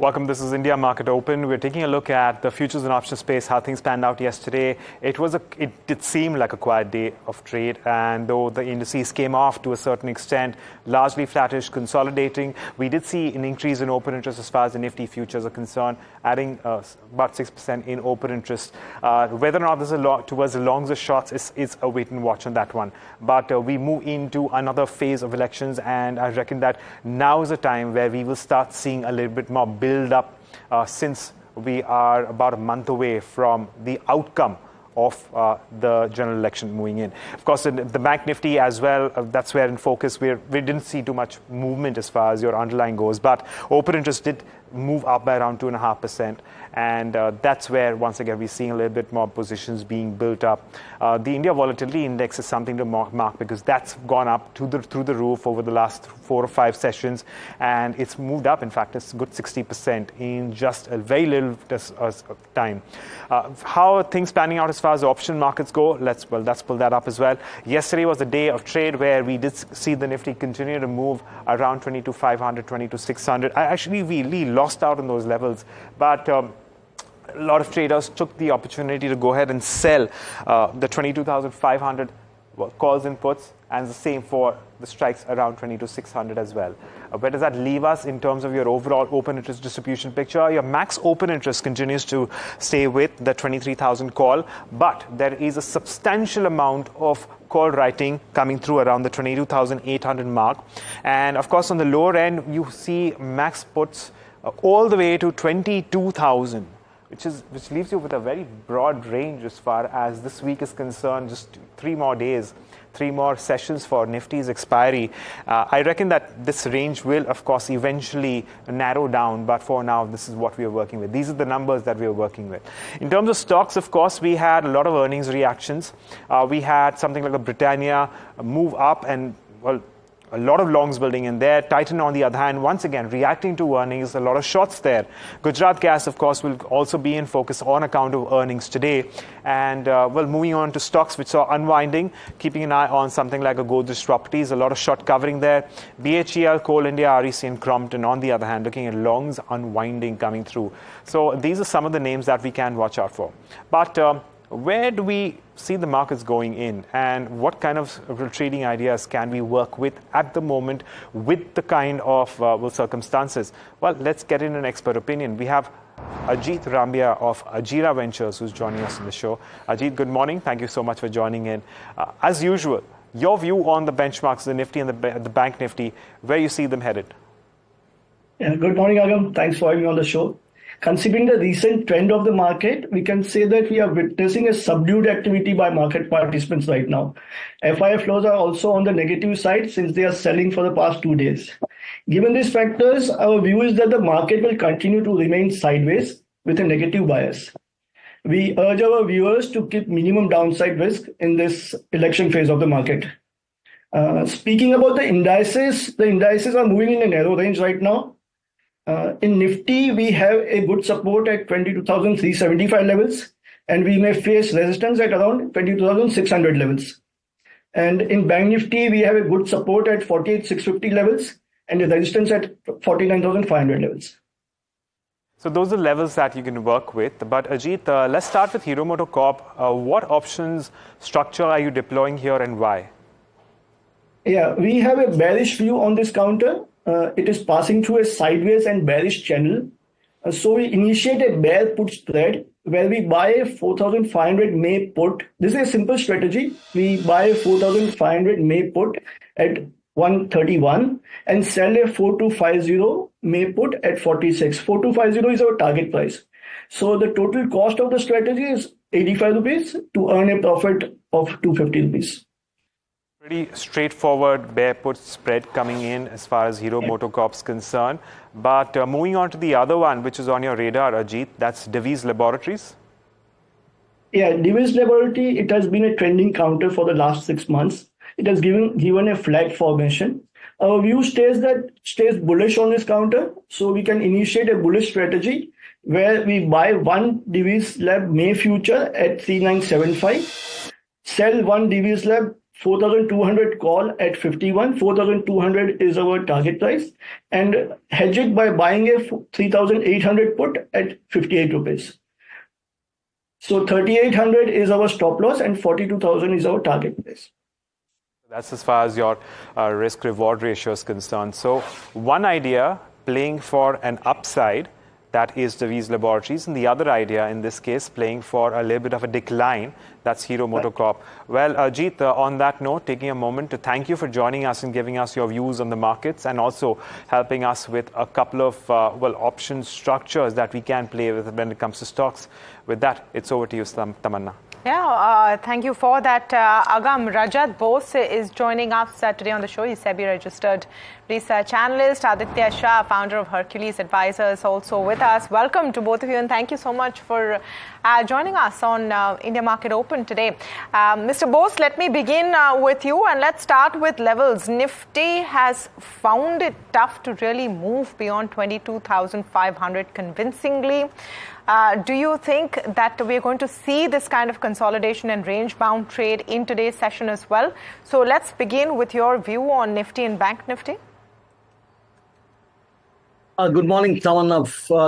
Welcome. This is India Market Open. We're taking a look at the futures and options space, how things panned out yesterday. It did seem like a quiet day of trade, and though the indices came off to a certain extent, largely flattish, consolidating, we did see an increase in open interest as far as the Nifty futures are concerned, adding about 6% in open interest. Whether or not this is towards the longs or shorts is a wait and watch on that one. But we move into another phase of elections, and I reckon that now is a time where we will start seeing a little bit more build up since we are about a month away from the outcome of the general election moving in. Of course, in the Bank Nifty as well, that's where in focus we didn't see too much movement as far as your underlying goes, but open interest did move up by around 2.5%, and that's where once again we're seeing a little bit more positions being built up. The India Volatility Index is something to mark because that's gone up through the roof over the last 4 or 5 sessions, and it's moved up. In fact, it's a good 60% in just a very little time. How are things panning out as far as option markets go? Let's pull that up as well. Yesterday was a day of trade where we did see the Nifty continue to move around 22,500, 22,600. We really lost out on those levels, but a lot of traders took the opportunity to go ahead and sell the 22,500 calls and puts, and the same for the strikes around 22,600 as well. Where does that leave us in terms of your overall open interest distribution picture? Your max open interest continues to stay with the 23,000 call, but there is a substantial amount of call writing coming through around the 22,800 mark. And of course, on the lower end, you see max puts all the way to 22,000. Which leaves you with a very broad range as far as this week is concerned. Just 3 more days, 3 more sessions for Nifty's expiry. I reckon that this range will, of course, eventually narrow down, but for now, this is what we are working with. These are the numbers that we are working with. In terms of stocks, of course, we had a lot of earnings reactions. We had something like a Britannia move up, and well, a lot of longs building in there. Titan, on the other hand, once again, reacting to earnings, a lot of shorts there. Gujarat Gas, of course, will also be in focus on account of earnings today. And, moving on to stocks which are unwinding, keeping an eye on something like a Godrej Properties, a lot of short covering there. BHEL, Coal India, REC and Crompton, on the other hand, looking at longs unwinding coming through. So these are some of the names that we can watch out for. But where do we see the markets going in, and what kind of trading ideas can we work with at the moment with the kind of circumstances? Well, let's get in an expert opinion. We have Ajit Rambia of Ajira Ventures who's joining us on the show. Ajit, good morning. Thank you so much for joining in. As usual, your view on the benchmarks, the Nifty and the Bank Nifty, where you see them headed? Yeah, good morning, Agam. Thanks for having me on the show. Considering the recent trend of the market, we can say that we are witnessing a subdued activity by market participants right now. FII flows are also on the negative side since they are selling for the past 2 days. Given these factors, our view is that the market will continue to remain sideways with a negative bias. We urge our viewers to keep minimum downside risk in this election phase of the market. Speaking about the indices are moving in a narrow range right now. In Nifty, we have a good support at 22,375 levels, and we may face resistance at around 22,600 levels. And in Bank Nifty, we have a good support at 48,650 levels and a resistance at 49,500 levels. So those are levels that you can work with. But Ajit, let's start with Hero MotoCorp. What options structure are you deploying here and why? Yeah, we have a bearish view on this counter. It is passing through a sideways and bearish channel. So we initiate a bear put spread where we buy a 4,500 May put. This is a simple strategy. We buy a 4,500 May put at 131 and sell a 4250 May put at 46. 4250 is our target price. So the total cost of the strategy is 85 rupees to earn a profit of 250 rupees. Pretty straightforward bear put spread coming in as far as Hero MotoCorp is concerned. But moving on to the other one, which is on your radar, Ajit, that's Divi's Laboratories. Yeah, Divi's Laboratory, it has been a trending counter for the last 6 months. It has given a flag formation. Our view stays bullish on this counter, so we can initiate a bullish strategy where we buy one Divi's Lab May future at 3975. Sell one Divi's Lab 4,200 call at 51. 4,200 is our target price, and hedge it by buying a 3,800 put at 58 rupees. So 3,800 is our stop loss and 42,000 is our target price. That's as far as your risk-reward ratio is concerned. So one idea, playing for an upside, that is Divi's Laboratories, and the other idea in this case, playing for a little bit of a decline, that's Hero MotoCorp. Well, Jeet, on that note, taking a moment to thank you for joining us and giving us your views on the markets, and also helping us with a couple of option structures that we can play with when it comes to stocks. With that, it's over to you, Tamanna. Yeah, thank you for that, Agam. Rajat Bose is joining us today on the show. He's SEBI registered research analyst. Aditya Shah, founder of Hercules Advisors, also with us. Welcome to both of you, and thank you so much for joining us on India Market Open today. Mr. Bose, let me begin with you, and let's start with levels. Nifty has found it tough to really move beyond 22,500 convincingly. Do you think that we're going to see this kind of consolidation and range-bound trade in today's session as well? So let's begin with your view on Nifty and Bank Nifty. Good morning, Tamanna.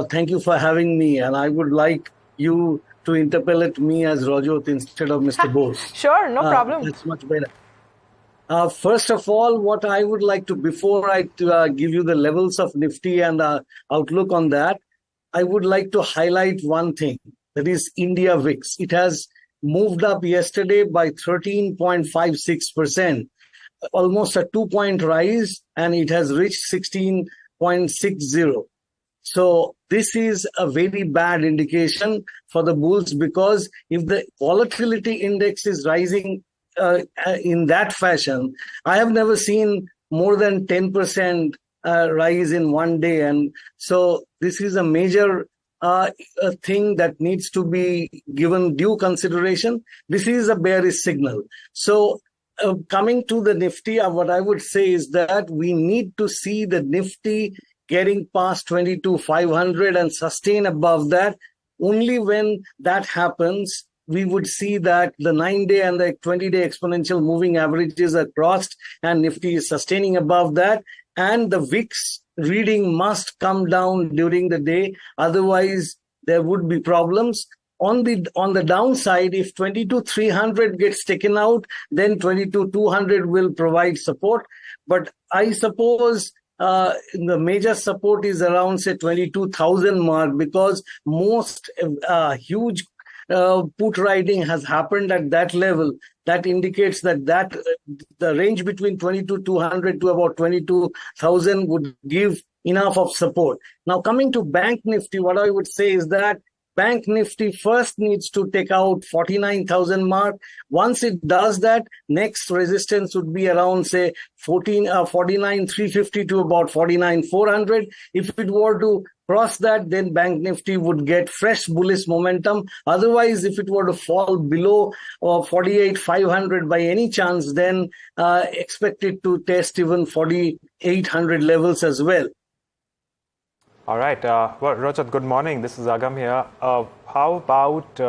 Thank you for having me. And I would like you to interpolate me as Rajat instead of Mr. Bose. Sure, no problem. That's much better. First of all, what I would like to, before I give you the levels of Nifty and outlook on that, I would like to highlight one thing, that is India VIX. It has moved up yesterday by 13.56%, almost a 2-point rise, and it has reached 16.60. So this is a very bad indication for the bulls, because if the volatility index is rising in that fashion, I have never seen more than 10% rise in one day. And so this is a major thing that needs to be given due consideration. This is a bearish signal. So coming to the Nifty, what I would say is that we need to see the Nifty getting past 22,500 and sustain above that. Only when that happens, we would see that the 9-day and the 20-day exponential moving averages are crossed and Nifty is sustaining above that. And the VIX reading must come down during the day. Otherwise, there would be problems. On the downside, if 22,300 gets taken out, then 22,200 will provide support. But I suppose the major support is around, say, 22,000 mark, because most huge put writing has happened at that level. That indicates that the range between 22,200 to about 22,000 would give enough of support. Now, coming to Bank Nifty, what I would say is that Bank Nifty first needs to take out 49,000 mark. Once it does that, next resistance would be around, say, 49,350 to about 49,400. If it were to cross that, then Bank Nifty would get fresh bullish momentum. Otherwise, if it were to fall below 48,500 by any chance, then expect it to test even 4,800 levels as well. All right. Well, Rajat, good morning. This is Agam here. How about,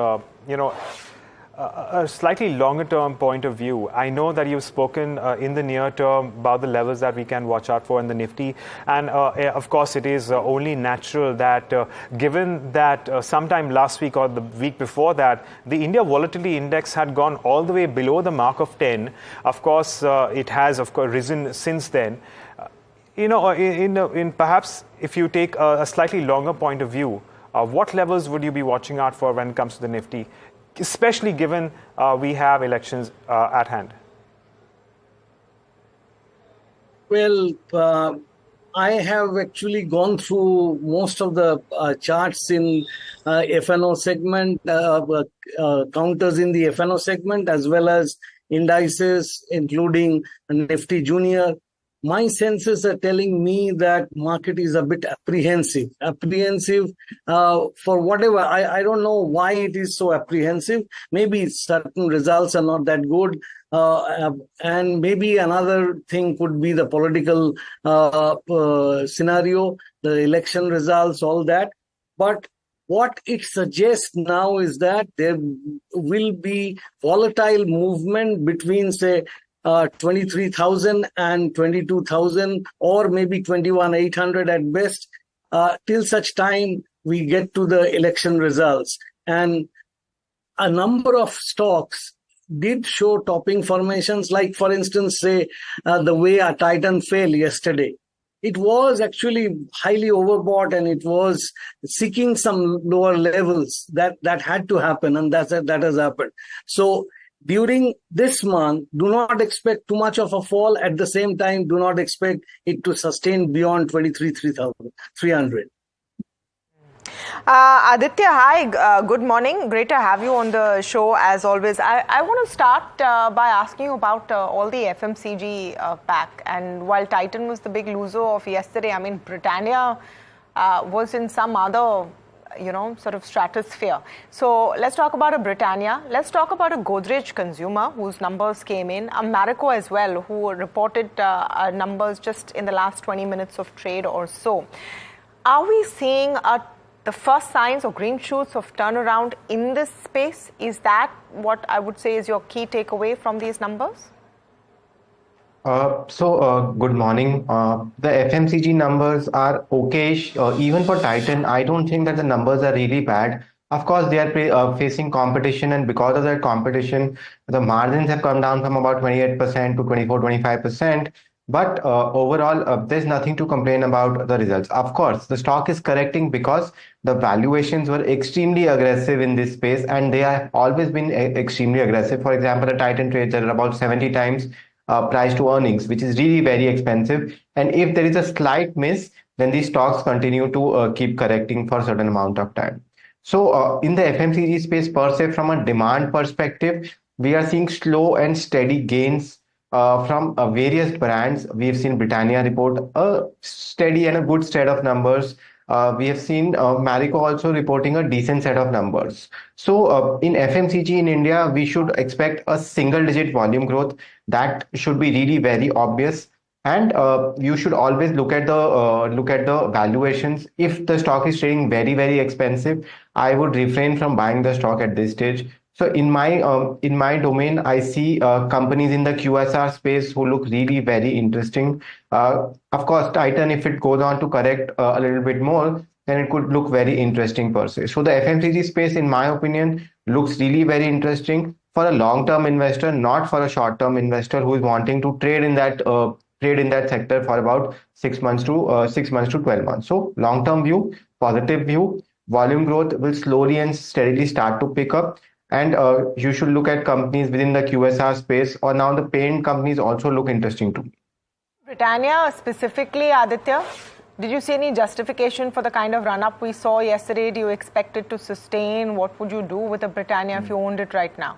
a slightly longer term point of view? I know that you've spoken in the near term about the levels that we can watch out for in the Nifty. And of course, it is only natural that given that sometime last week or the week before that, the India Volatility Index had gone all the way below the mark of 10. Of course, it has, of course, risen since then. In perhaps if you take a slightly longer point of view, what levels would you be watching out for when it comes to the Nifty, especially given we have elections at hand? Well, I have actually gone through most of the charts in FNO segment, counters in the FNO segment, as well as indices, including Nifty Junior. My senses are telling me that market is a bit apprehensive for whatever. I don't know why it is so apprehensive. Maybe certain results are not that good. And maybe another thing could be the political scenario, the election results, all that. But what it suggests now is that there will be volatile movement between, say, 23,000 and 22,000, or maybe 21,800 at best, till such time we get to the election results. And a number of stocks did show topping formations, like, for instance, say, the way a Titan fell yesterday. It was actually highly overbought and it was seeking some lower levels. That had to happen, and that has happened. So during this month, do not expect too much of a fall. At the same time, do not expect it to sustain beyond 23,300. Aditya, hi, good morning. Great to have you on the show as always. I want to start by asking you about all the FMCG pack. And while Titan was the big loser of yesterday, I mean, Britannia was in some other, sort of stratosphere. So let's talk about a Britannia. Let's talk about a Godrej Consumer whose numbers came in. A Marico as well, who reported numbers just in the last 20 minutes of trade or so. Are we seeing the first signs or green shoots of turnaround in this space? Is that what I would say is your key takeaway from these numbers? Good morning. The FMCG numbers are okayish. Even for Titan, I don't think that the numbers are really bad. Of course, they are facing competition, and because of that competition, the margins have come down from about 28% to 24-25%. But overall, there's nothing to complain about the results. Of course, the stock is correcting because the valuations were extremely aggressive in this space, and they have always been extremely aggressive. For example, the Titan trades at about 70 times price to earnings, which is really very expensive. And if there is a slight miss, then these stocks continue to keep correcting for a certain amount of time. So in the FMCG space per se, from a demand perspective, we are seeing slow and steady gains from various brands. We have seen Britannia report a steady and a good set of numbers. We have seen Marico also reporting a decent set of numbers. So in FMCG in India, we should expect a single-digit volume growth. That should be really very obvious. And you should always look at the valuations. If the stock is trading very, very expensive, I would refrain from buying the stock at this stage. So in my domain, I see companies in the QSR space who look really very interesting. Of course, Titan, if it goes on to correct a little bit more, then it could look very interesting per se. So the FMCG space, in my opinion, looks really very interesting for a long-term investor, not for a short-term investor who is wanting to trade in that sector for about 6 months to 12 months. So long-term view, positive view, volume growth will slowly and steadily start to pick up. And you should look at companies within the QSR space, or now the paint companies also look interesting too. Britannia specifically, Aditya, did you see any justification for the kind of run-up we saw yesterday? Do you expect it to sustain? What would you do with a Britannia if you owned it right now?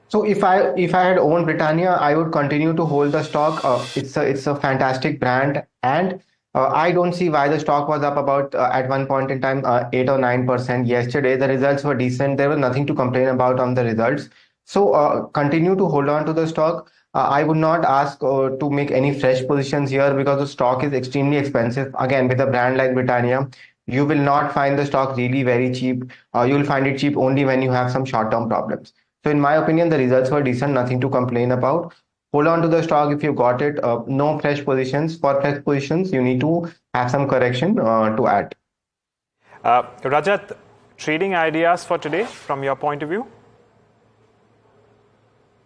So if I had owned Britannia, I would continue to hold the stock. It's a fantastic brand, and I don't see why the stock was up about at one point in time 8 or 9% yesterday. The results were decent. There was nothing to complain about on the results. So continue to hold on to the stock. I would not ask to make any fresh positions here because the stock is extremely expensive. Again, with a brand like Britannia, you will not find the stock really very cheap. You will find it cheap only when you have some short-term problems. So in my opinion, the results were decent, nothing to complain about. Hold on to the stock if you got it. No fresh positions. For fresh positions, you need to have some correction to add. Rajat, trading ideas for today from your point of view?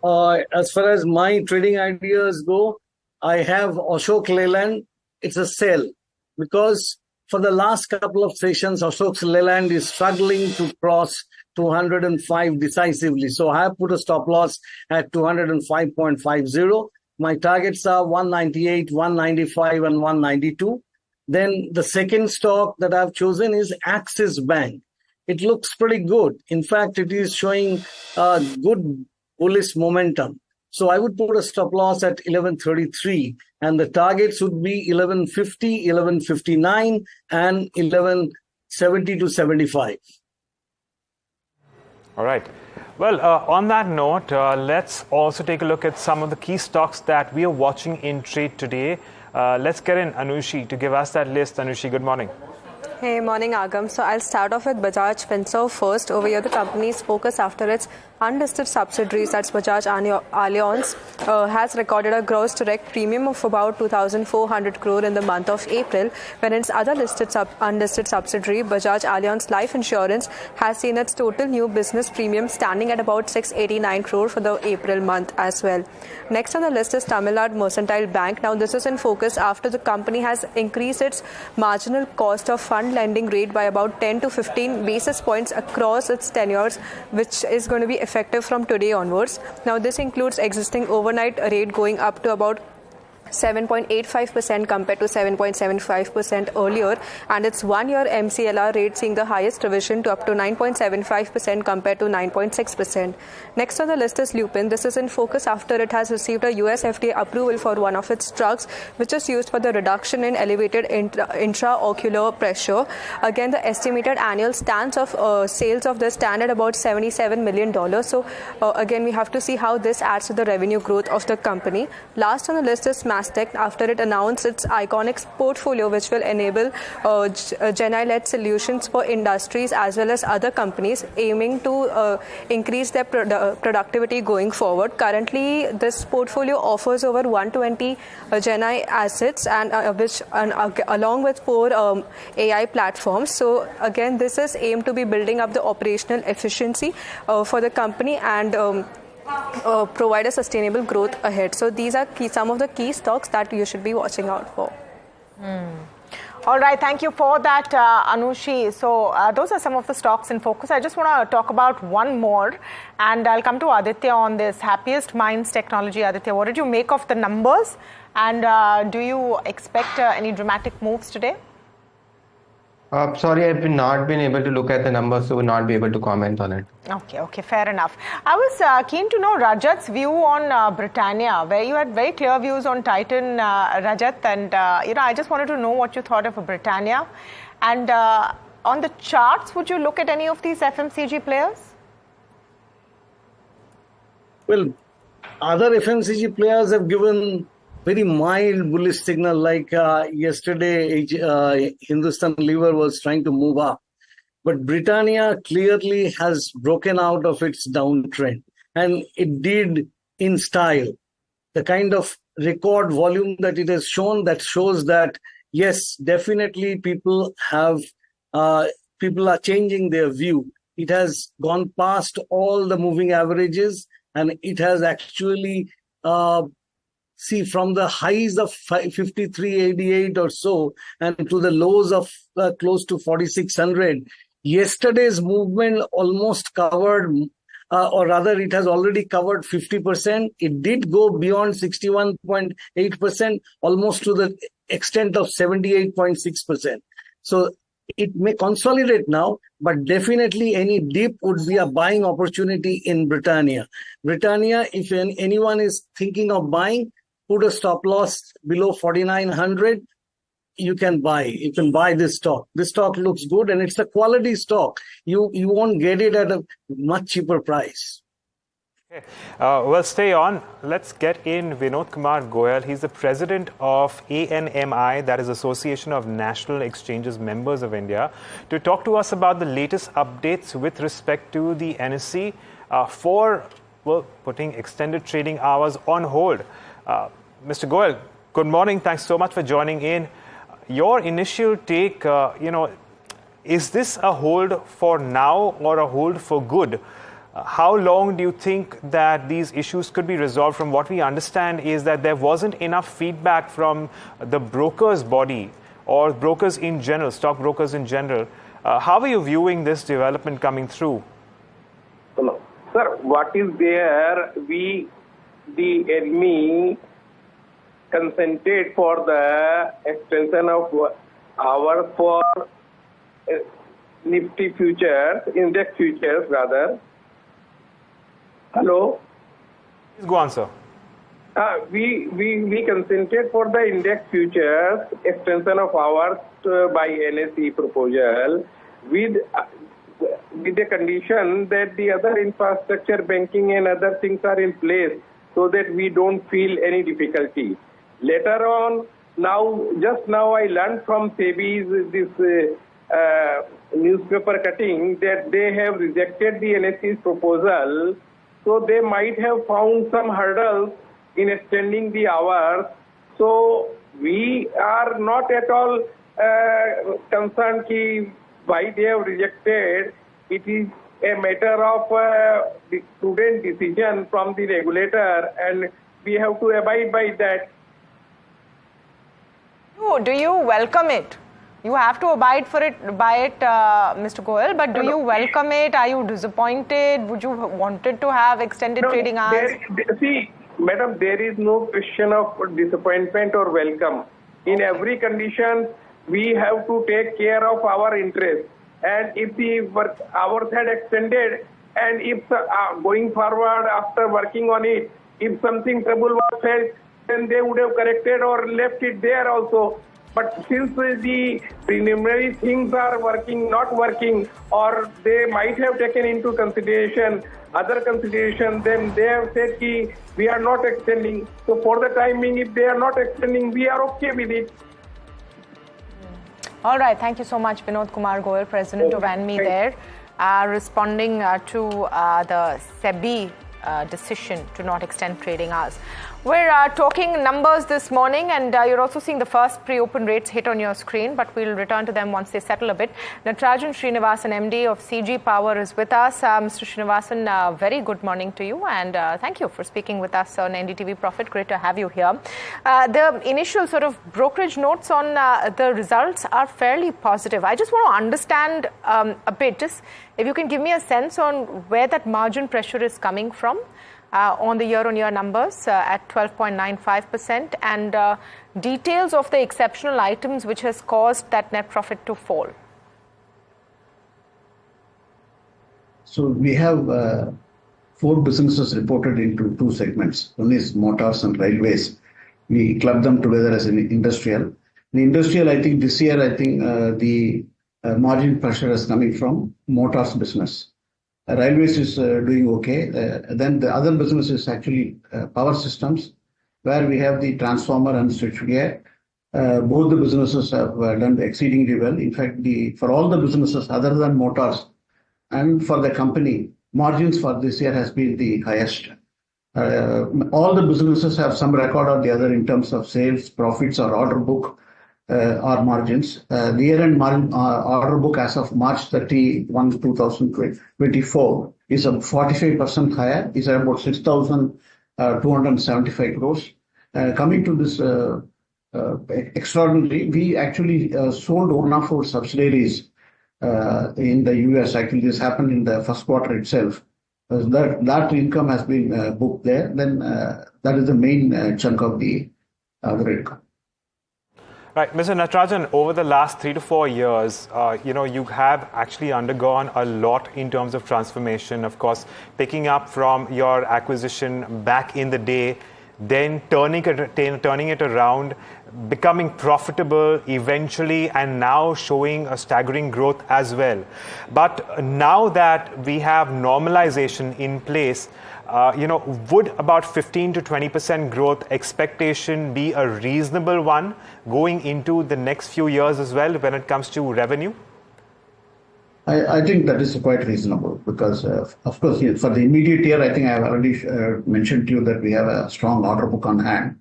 As far as my trading ideas go, I have Ashok Leyland. It's a sell because for the last couple of sessions, Ashok Leyland is struggling to cross 205 decisively. So I have put a stop loss at 205.50. My targets are 198, 195 and 192. Then the second stock that I've chosen is Axis Bank. It looks pretty good. In fact, it is showing good bullish momentum. So I would put a stop loss at 1133 and the targets would be 1150, 1159 and 1170 to 75. All right. Well, on that note, let's also take a look at some of the key stocks that we are watching in trade today. Let's get in Anushi to give us that list. Anushi, good morning. Hey, morning Agam. So I'll start off with Bajaj Finserv first. Over here, the company's focus after its unlisted subsidiaries, that's Bajaj Allianz, has recorded a gross direct premium of about 2,400 crore in the month of April, when its other unlisted subsidiary, Bajaj Allianz Life Insurance, has seen its total new business premium standing at about 689 crore for the April month as well. Next on the list is Tamil Nadu Mercantile Bank. Now, this is in focus after the company has increased its marginal cost of fund lending rate by about 10 to 15 basis points across its tenures, which is going to be effective from today onwards. Now, this includes existing overnight rate going up to about 7.85% compared to 7.75% earlier, and its one-year MCLR rate seeing the highest revision to up to 9.75% compared to 9.6%. Next on the list is Lupin. This is in focus after it has received a US FDA approval for one of its drugs, which is used for the reduction in elevated intraocular pressure. Again, the estimated annual sales of this stand at about $77 million. So again, we have to see how this adds to the revenue growth of the company. Last on the list is Mastec, after it announced its Iconics portfolio, which will enable GenAI-led solutions for industries as well as other companies, aiming to increase their productivity going forward. Currently, this portfolio offers over 120 GenAI assets, and along with 4 AI platforms. So again, this is aimed to be building up the operational efficiency for the company and provide a sustainable growth ahead. So these are some of the key stocks that you should be watching out for. All right, thank you for that, Anushi. So those are some of the stocks in focus. I just want to talk about one more, and I'll come to Aditya on this. Happiest Minds Technology. Aditya, what did you make of the numbers, and do you expect any dramatic moves today? Sorry, I've not been able to look at the numbers, so will not be able to comment on it. Okay, fair enough. I was keen to know Rajat's view on Britannia, where you had very clear views on Titan, Rajat, and I just wanted to know what you thought of Britannia. And on the charts, would you look at any of these FMCG players? Well, other FMCG players have given very mild bullish signal, like yesterday Hindustan Lever was trying to move up. But Britannia clearly has broken out of its downtrend, and it did in style. The kind of record volume that it has shown, that shows that, yes, definitely people are changing their view. It has gone past all the moving averages, and it has actually from the highs of 53.88 or so and to the lows of close to 4,600, yesterday's movement almost covered, or rather it has already covered 50%. It did go beyond 61.8%, almost to the extent of 78.6%. So it may consolidate now, but definitely any dip would be a buying opportunity in Britannia. Britannia, if anyone is thinking of buying, put a stop loss below 4,900. You can buy. You can buy this stock. This stock looks good, and it's a quality stock. You won't get it at a much cheaper price. Okay. Well, stay on. Let's get in Vinod Kumar Goyal. He's the president of ANMI, that is Association of National Exchanges Members of India, to talk to us about the latest updates with respect to the NSE for putting extended trading hours on hold. Mr. Goyal, good morning. Thanks so much for joining in. Your initial take, is this a hold for now or a hold for good? How long do you think that these issues could be resolved? From what we understand is that there wasn't enough feedback from the brokers body or brokers in general, stockbrokers in general. How are you viewing this development coming through? Hello. Sir, what is there, the enemy consented for the extension of hours for Nifty futures, index futures rather. Hello? Please go on, sir. We consented for the index futures extension of hours by NSE proposal with the condition that the other infrastructure, banking and other things are in place so that we don't feel any difficulty. Later on, just now I learned from SEBI's this newspaper cutting that they have rejected the NSE's proposal, so they might have found some hurdles in extending the hours. So we are not at all concerned why they have rejected. It is a matter of the prudent decision from the regulator, and we have to abide by that. Do you welcome it? You have to abide by it, Mr. Goyal, but do you welcome it? Are you disappointed? Would you wanted to have extended trading hours? See, madam, there is no question of disappointment or welcome. In every condition, we have to take care of our interests. And if the work hours had extended, and if going forward after working on it, if something trouble was felt, then they would have corrected or left it there also. But since the preliminary things are not working, or they might have taken into consideration other consideration, then they have said we are not extending. So for the time being, if they are not extending, we are okay with it. All right. Thank you so much, Vinod Kumar Goyal, President of ANMI there, responding to the SEBI decision to not extend trading hours. We're talking numbers this morning, and you're also seeing the first pre-open rates hit on your screen, but we'll return to them once they settle a bit. Natarajan Srinivasan, MD of CG Power, is with us. Mr. Srinivasan, very good morning to you, and thank you for speaking with us on NDTV Profit. Great to have you here. The initial sort of brokerage notes on the results are fairly positive. I just want to understand a bit, just if you can give me a sense on where that margin pressure is coming from. On the year-on-year numbers at 12.95%, and details of the exceptional items which has caused that net profit to fall. So we have 4 businesses reported into 2 segments. One is motors and railways. We club them together as an industrial. The industrial, I think this year, the margin pressure is coming from motors business. Railways is doing okay. Then the other business is actually power systems, where we have the transformer and switchgear. Both the businesses have done exceedingly well. In fact, for all the businesses other than motors and for the company, margins for this year has been the highest. All the businesses have some record or the other in terms of sales, profits, or order book. Or margins. The year-end order book as of March 31, 2024 is 45% higher, is about 6,275 crores. Coming to this extraordinary, we actually sold one of our subsidiaries in the US. Actually, this happened in the first quarter itself. That income has been booked there. Then that is the main chunk of the other income. Right, Mr. Natarajan, over the last 3 to 4 years, you have actually undergone a lot in terms of transformation. Of course, picking up from your acquisition back in the day, then turning it around, becoming profitable eventually, and now showing a staggering growth as well. But now that we have normalization in place, would about 15 to 20% growth expectation be a reasonable one going into the next few years as well when it comes to revenue? I think that is quite reasonable because, of course, for the immediate year, I think I have already mentioned to you that we have a strong order book on hand.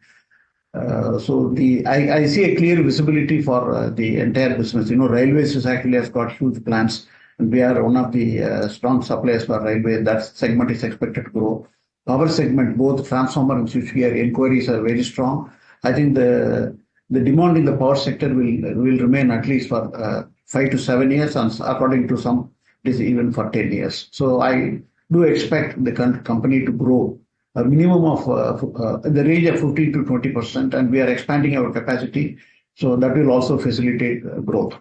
So I see a clear visibility for the entire business. Railways actually has got huge plans. And we are one of the strong suppliers for railway. That segment is expected to grow. Our segment, both transformer and switchgear inquiries are very strong. I think the demand in the power sector will remain at least for 5 to 7 years, and according to some, it is even for 10 years. So I do expect the company to grow a minimum of in the range of 15 to 20%, and we are expanding our capacity. So that will also facilitate growth.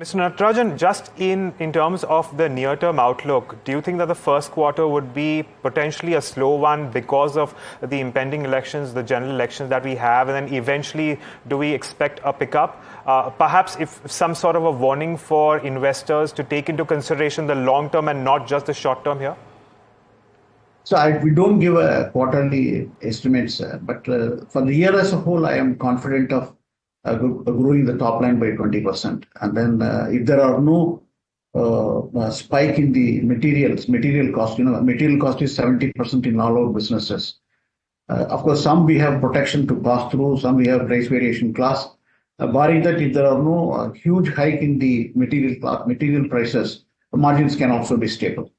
Mr. Natarajan, just in terms of the near-term outlook, do you think that the first quarter would be potentially a slow one because of the impending elections, the general elections that we have, and then eventually do we expect a pickup? Perhaps if some sort of a warning for investors to take into consideration the long-term and not just the short-term here? So we don't give a quarterly estimates, but for the year as a whole, I am confident of growing the top line by 20%. And then if there are no spike in the material cost, material cost is 70% in all our businesses. Of course, some we have protection to pass through, some we have price variation clause. Barring that, if there are no huge hike in the material prices, the margins can also be stable.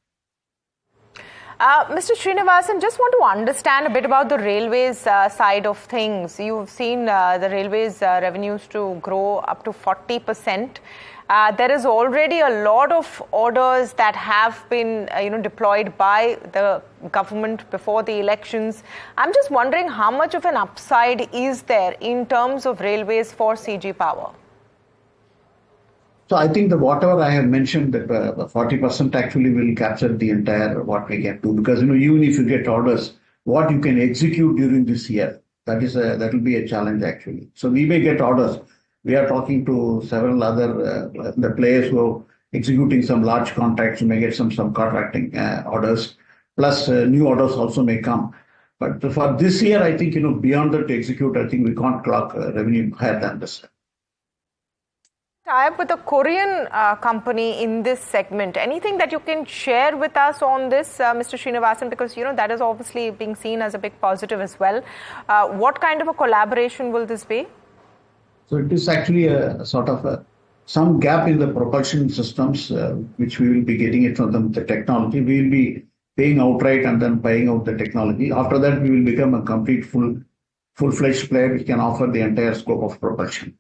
Mr. Srinivasan, just want to understand a bit about the railways side of things. You've seen the railways revenues to grow up to 40%. There is already a lot of orders that have been deployed by the government before the elections. I'm just wondering how much of an upside is there in terms of railways for CG Power? So I think that whatever I have mentioned, that 40% actually will capture the entire what we can do, because even if you get orders, what you can execute during this year, that will be a challenge actually. So we may get orders. We are talking to several other the players who are executing some large contracts. We may get some subcontracting orders, plus new orders also may come. But for this year, I think beyond that to execute, I think we can't clock revenue higher than this. Tie up with a Korean company in this segment. Anything that you can share with us on this, Mr. Srinivasan, because that is obviously being seen as a big positive as well. What kind of a collaboration will this be? So it is actually a sort of some gap in the propulsion systems, which we will be getting it from them, the technology. We will be paying outright and then buying out the technology. After that, we will become a complete full-fledged player which can offer the entire scope of propulsion.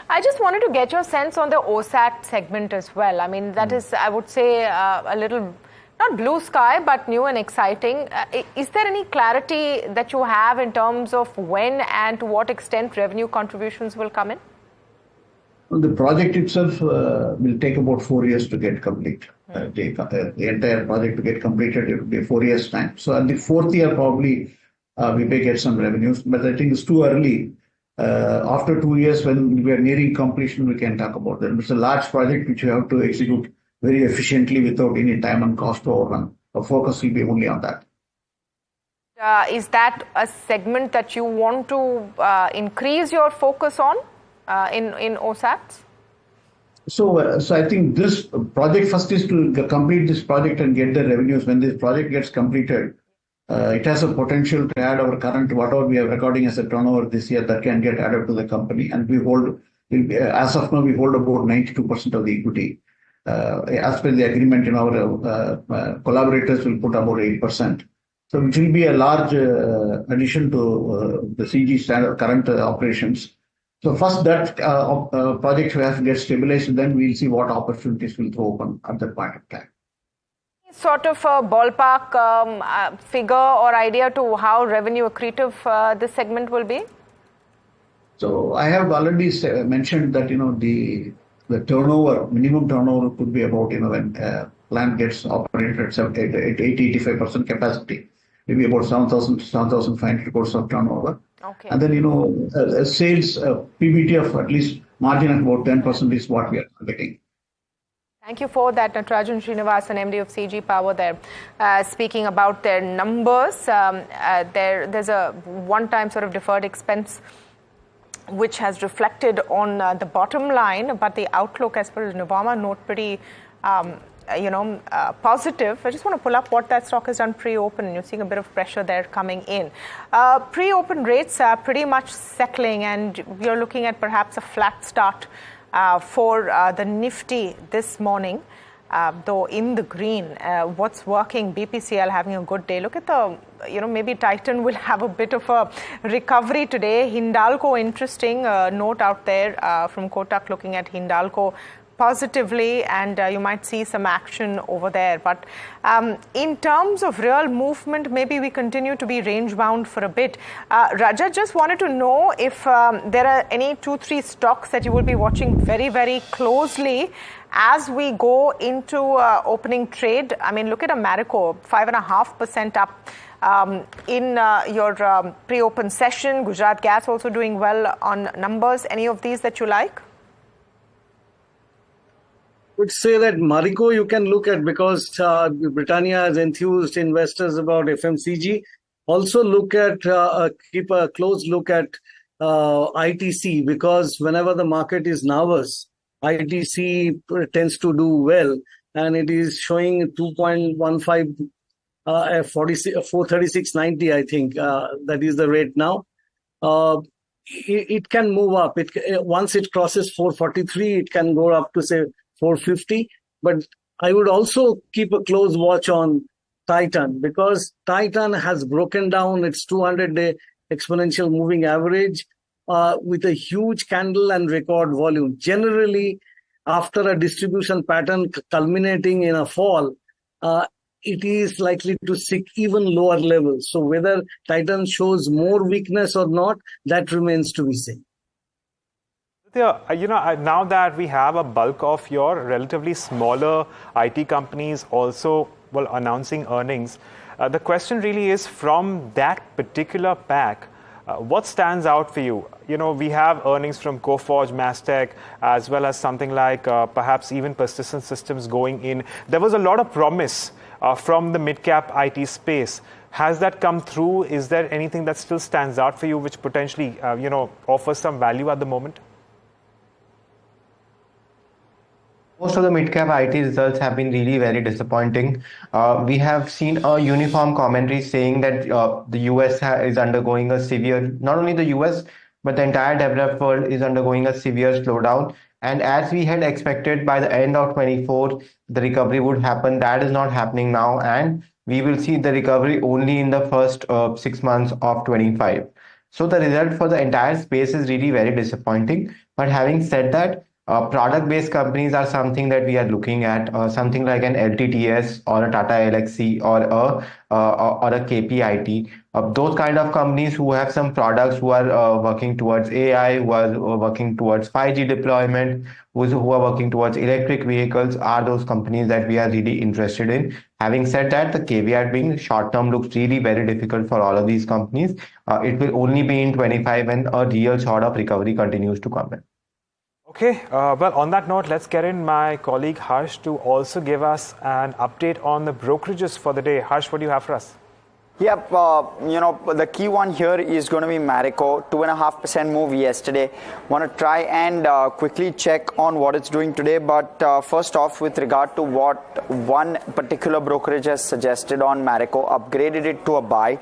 I just wanted to get your sense on the OSAT segment as well. I mean, that is, I would say, a little, not blue sky, but new and exciting. Is there any clarity that you have in terms of when and to what extent revenue contributions will come in? Well, the project itself will take about 4 years to get complete. The entire project to get completed, it will be 4 years' time. So at the fourth year, probably we may get some revenues, but I think it's too early. After 2 years, when we are nearing completion, we can talk about that. It's a large project which we have to execute very efficiently without any time and cost to overrun. Our focus will be only on that. Is that a segment that you want to increase your focus on in OSATs? So I think this project first is to complete this project and get the revenues. When this project gets completed, it has a potential to add our current, whatever we are recording as a turnover this year, that can get added to the company. And we hold, as of now, we hold about 92% of the equity. As per the agreement, our collaborators will put about 8%. So it will be a large addition to the CG standard current operations. So first that project has to get stabilized, and then we'll see what opportunities will throw open at that point of time. Sort of a ballpark figure or idea to how revenue accretive this segment will be? So I have already mentioned that the turnover, minimum turnover could be about when plant gets operated at 80-85% capacity, maybe about 7,000 to 7,500 crores of turnover. Okay. And then sales PBT of at least margin of about 10% is what we are targeting. Thank you for that, Natarajan Srinivasan, MD of CG Power there. Speaking about their numbers, there's a one-time sort of deferred expense which has reflected on the bottom line, but the outlook as per Nuvama note pretty, positive. I just want to pull up what that stock has done pre-open. You're seeing a bit of pressure there coming in. Pre-open rates are pretty much settling, and we are looking at perhaps a flat start for the Nifty this morning, though in the green. What's working? BPCL having a good day. Look at the, maybe Titan will have a bit of a recovery today. Hindalco, interesting note out there from Kotak looking at Hindalco positively, and you might see some action over there. But in terms of real movement, maybe we continue to be range bound for a bit. Rajat, just wanted to know if there are any 2-3 stocks that you will be watching very, very closely as we go into opening trade. I mean, look at Marico, 5.5% up in your pre-open session. Gujarat Gas also doing well on numbers. Any of these that you like? Would say that Marico you can look at because Britannia has enthused investors about FMCG. Also look at, keep a close look at ITC, because whenever the market is nervous, ITC tends to do well, and it is showing 2.15 436.90, I think that is the rate now. It can move up. Once it crosses 443, it can go up to say 450. But I would also keep a close watch on Titan, because Titan has broken down its 200-day exponential moving average with a huge candle and record volume. Generally, after a distribution pattern culminating in a fall, it is likely to seek even lower levels. So whether Titan shows more weakness or not, that remains to be seen. Yeah, now that we have a bulk of your relatively smaller IT companies also announcing earnings, the question really is, from that particular pack, what stands out for you? We have earnings from Coforge, Mastech, as well as something like perhaps even Persistent Systems going in. There was a lot of promise from the mid-cap IT space. Has that come through? Is there anything that still stands out for you which potentially, offers some value at the moment? Most of the mid-cap IT results have been really very disappointing. We have seen a uniform commentary saying that the US is undergoing a severe, not only the US, but the entire developed world is undergoing a severe slowdown. And as we had expected, by the end of 24, the recovery would happen. That is not happening now. And we will see the recovery only in the first 6 months of 25. So the result for the entire space is really very disappointing. But having said that, product-based companies are something that we are looking at, something like an LTTS or a Tata Elxsi or a KPIT. Those kind of companies who have some products, who are working towards AI, who are working towards 5G deployment, who are working towards electric vehicles, are those companies that we are really interested in. Having said that, the caveat being short-term looks really very difficult for all of these companies. It will only be in 25 when a real sort of recovery continues to come in. Okay, well, on that note, let's get in my colleague Harsh to also give us an update on the brokerages for the day. Harsh, what do you have for us? Yep, the key one here is going to be Marico, 2.5% move yesterday. Want to try and quickly check on what it's doing today. But first off, with regard to what one particular brokerage has suggested on Marico, upgraded it to a buy.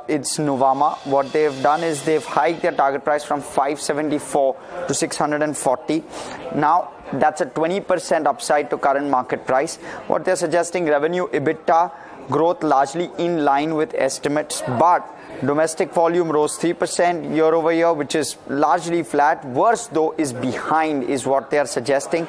It's Nuvama. What they've done is they've hiked their target price from 574 to 640. Now, that's a 20% upside to current market price. What they're suggesting, revenue, EBITDA, growth largely in line with estimates, but domestic volume rose 3% year over year, which is largely flat. Worse though is behind, is what they are suggesting.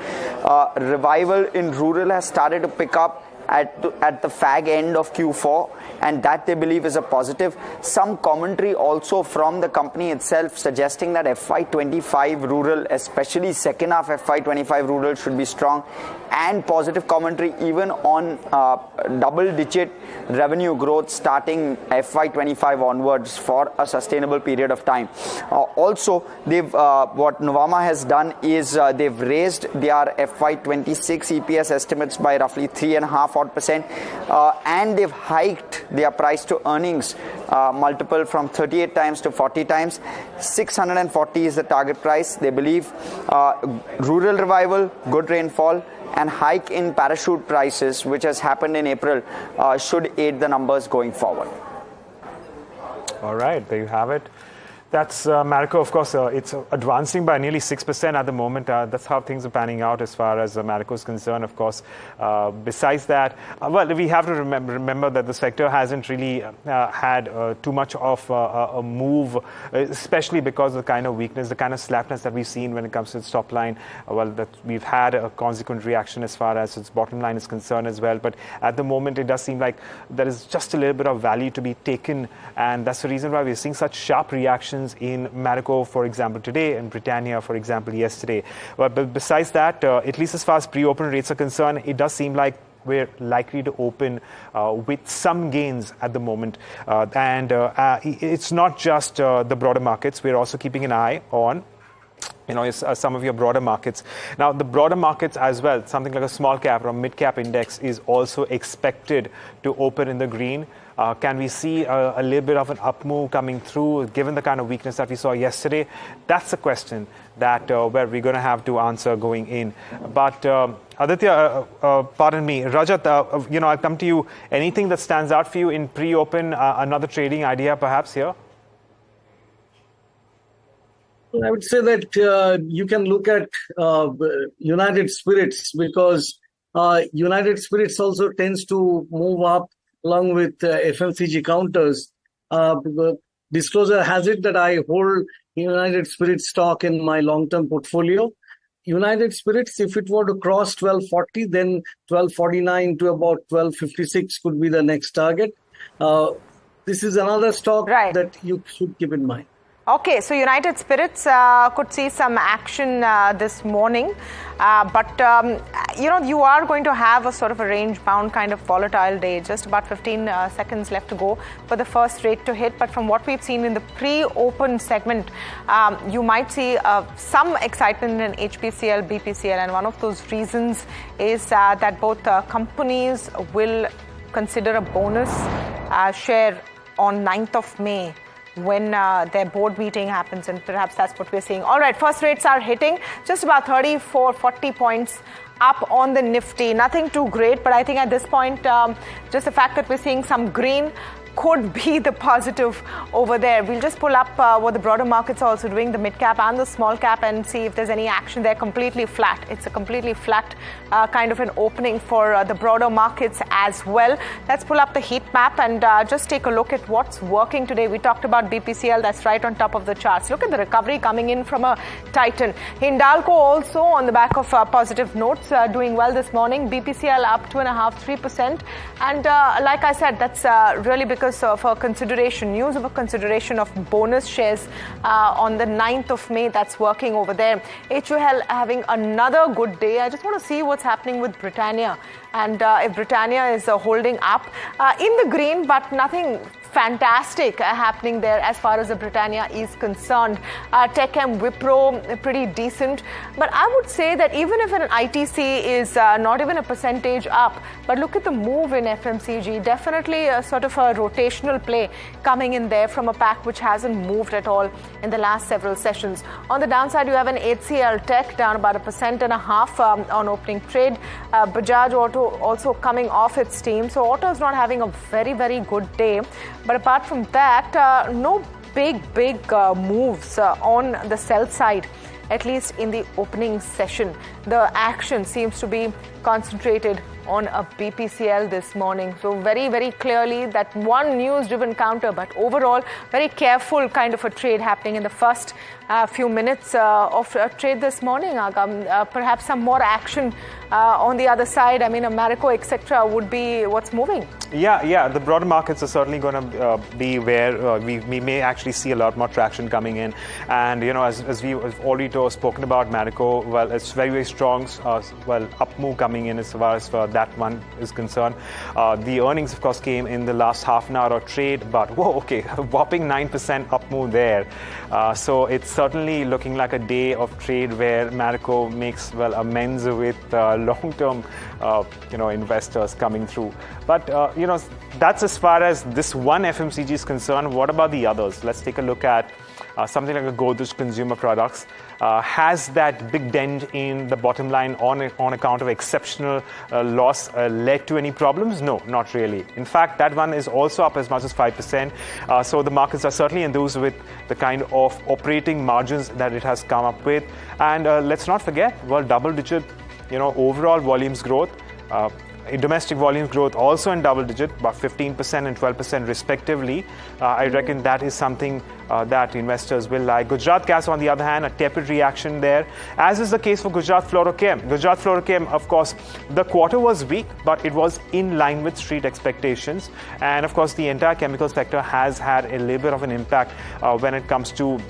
Revival in rural has started to pick up at the fag end of Q4, and that they believe is a positive. Some commentary also from the company itself suggesting that FY25 rural, especially second half FY25 rural, should be strong, and positive commentary even on double-digit revenue growth starting FY25 onwards for a sustainable period of time. Also, they've what Nuvama has done is they've raised their FY26 EPS estimates by roughly 3.5%, and they've hiked their price to earnings multiple from 38 times to 40 times. 640 is the target price. They believe rural revival, good rainfall, and hike in parachute prices, which has happened in April, should aid the numbers going forward. All right, there you have it. That's Marico, of course, it's advancing by nearly 6% at the moment. That's how things are panning out as far as Marico is concerned, of course. Besides that, well, we have to remember that the sector hasn't really had too much of a move, especially because of the kind of weakness, the kind of slackness that we've seen when it comes to its top line. Well, that we've had a consequent reaction as far as its bottom line is concerned as well. But at the moment, it does seem like there is just a little bit of value to be taken. And that's the reason why we're seeing such sharp reactions in Marico, for example, today, and Britannia, for example, yesterday. But besides that, at least as far as pre-open rates are concerned, it does seem like we're likely to open with some gains at the moment. And it's not just the broader markets. We're also keeping an eye on some of your broader markets. Now, the broader markets as well, something like a small cap or mid cap index is also expected to open in the green. Can we see a little bit of an up move coming through, given the kind of weakness that we saw yesterday? That's the question that where we're going to have to answer going in. But Aditya, pardon me, Rajat, I'll come to you. Anything that stands out for you in pre-open? Another trading idea, perhaps here? I would say that you can look at United Spirits, because United Spirits also tends to move up along with FMCG counters. Disclosure has it that I hold United Spirits stock in my long-term portfolio. United Spirits, if it were to cross 1240, then 1249 to about 1256 could be the next target. This is another stock that you should keep in mind. Okay, so United Spirits could see some action this morning, but you are going to have a sort of a range-bound kind of volatile day. Just about 15 seconds left to go for the first rate to hit. But from what we've seen in the pre-open segment, you might see some excitement in HPCL, BPCL, and one of those reasons is that both companies will consider a bonus share on 9th of May. When their board meeting happens, and perhaps that's what we're seeing. All right, first rates are hitting just about 40 points up on the Nifty. Nothing too great, but I think at this point, just the fact that we're seeing some green could be the positive over there. We'll just pull up what the broader markets are also doing, the mid cap and the small cap, and see if there's any action. They're completely flat. It's a completely flat kind of an opening for the broader markets as well. Let's pull up the heat map and just take a look at what's working today. We talked about BPCL, that's right on top of the charts. Look at the recovery coming in from a Titan. Hindalco also on the back of positive notes doing well this morning. BPCL up 2.5-3%. And like I said, that's really because of a consideration, news of a consideration of bonus shares on the 9th of May. That's working over there. HUL having another good day. I just want to see what's happening with Britannia, and if Britannia is holding up in the green, but nothing fantastic happening there as far as the Britannia is concerned. Tech and Wipro pretty decent, but I would say that even if an ITC is not even a percentage up, but look at the move in FMCG, definitely a sort of a rotational play coming in there from a pack which hasn't moved at all in the last several sessions. On the downside, you have an HCL Tech down about 1.5% on opening trade. Bajaj Auto also coming off its steam, so auto is not having a very, very good day. But apart from that, no big moves on the sell side, at least in the opening session. The action seems to be concentrated on a BPCL this morning. So very, very clearly that one news-driven counter, but overall very careful kind of a trade happening in the first few minutes of trade this morning, Agam. Perhaps some more action on the other side. I mean, Marico, etc. would be what's moving. Yeah. The broader markets are certainly going to be where we may actually see a lot more traction coming in. And, as we've already spoken about Marico, well, it's very, very strong, up move coming in as far as that one is concerned. The earnings, of course, came in the last half an hour of trade, but a whopping 9% up move there. So it's certainly looking like a day of trade where Marico makes, amends with long-term, investors coming through. But, that's as far as this one FMCG is concerned. What about the others? Let's take a look at something like a Godrej Consumer Products. Has that big dent in the bottom line on account of exceptional loss led to any problems? No, not really. In fact, that one is also up as much as 5%. So the markets are certainly enthused with the kind of operating margins that it has come up with. And let's not forget, double-digit, overall volumes growth. Domestic volumes growth also in double digit, about 15% and 12% respectively. I reckon that is something that investors will like. Gujarat Gas, on the other hand, a tepid reaction there, as is the case for Gujarat Fluorochem. Gujarat Fluorochem, of course, the quarter was weak, but it was in line with street expectations. And of course, the entire chemical sector has had a little bit of an impact when it comes to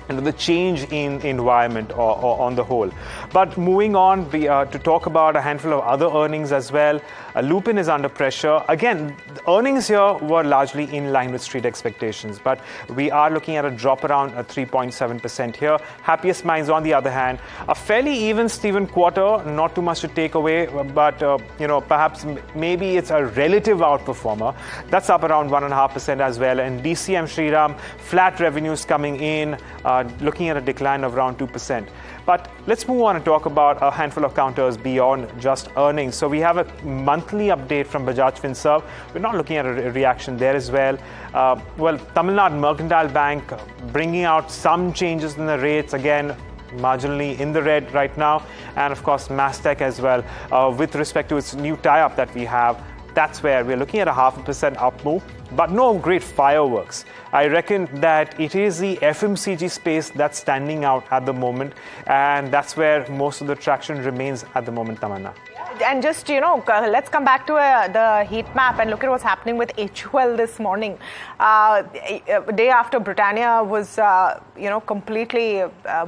the change in environment or on the whole. But moving on to talk about a handful of other earnings as well. Lupin is under pressure. Again, the earnings here were largely in line with street expectations, but we are looking at a drop around 3.7% here. Happiest Minds, on the other hand, a fairly even Steven quarter, not too much to take away, but perhaps maybe it's a relative outperformer. That's up around 1.5% as well. And DCM Shriram, flat revenues coming in, looking at a decline of around 2%. But let's move on and talk about a handful of counters beyond just earnings. So we have a monthly update from Bajaj Finserv. We're not looking at a reaction there as well. Tamanna Mercantile Bank bringing out some changes in the rates, again marginally in the red right now. And of course Mastech as well, with respect to its new tie-up that we have. That's where we're looking at a 0.5% up move, but no great fireworks. I reckon that it is the FMCG space that's standing out at the moment, and that's where most of the traction remains at the moment, Tamanna. And just, let's come back to the heat map and look at what's happening with HUL this morning. Day after Britannia was, completely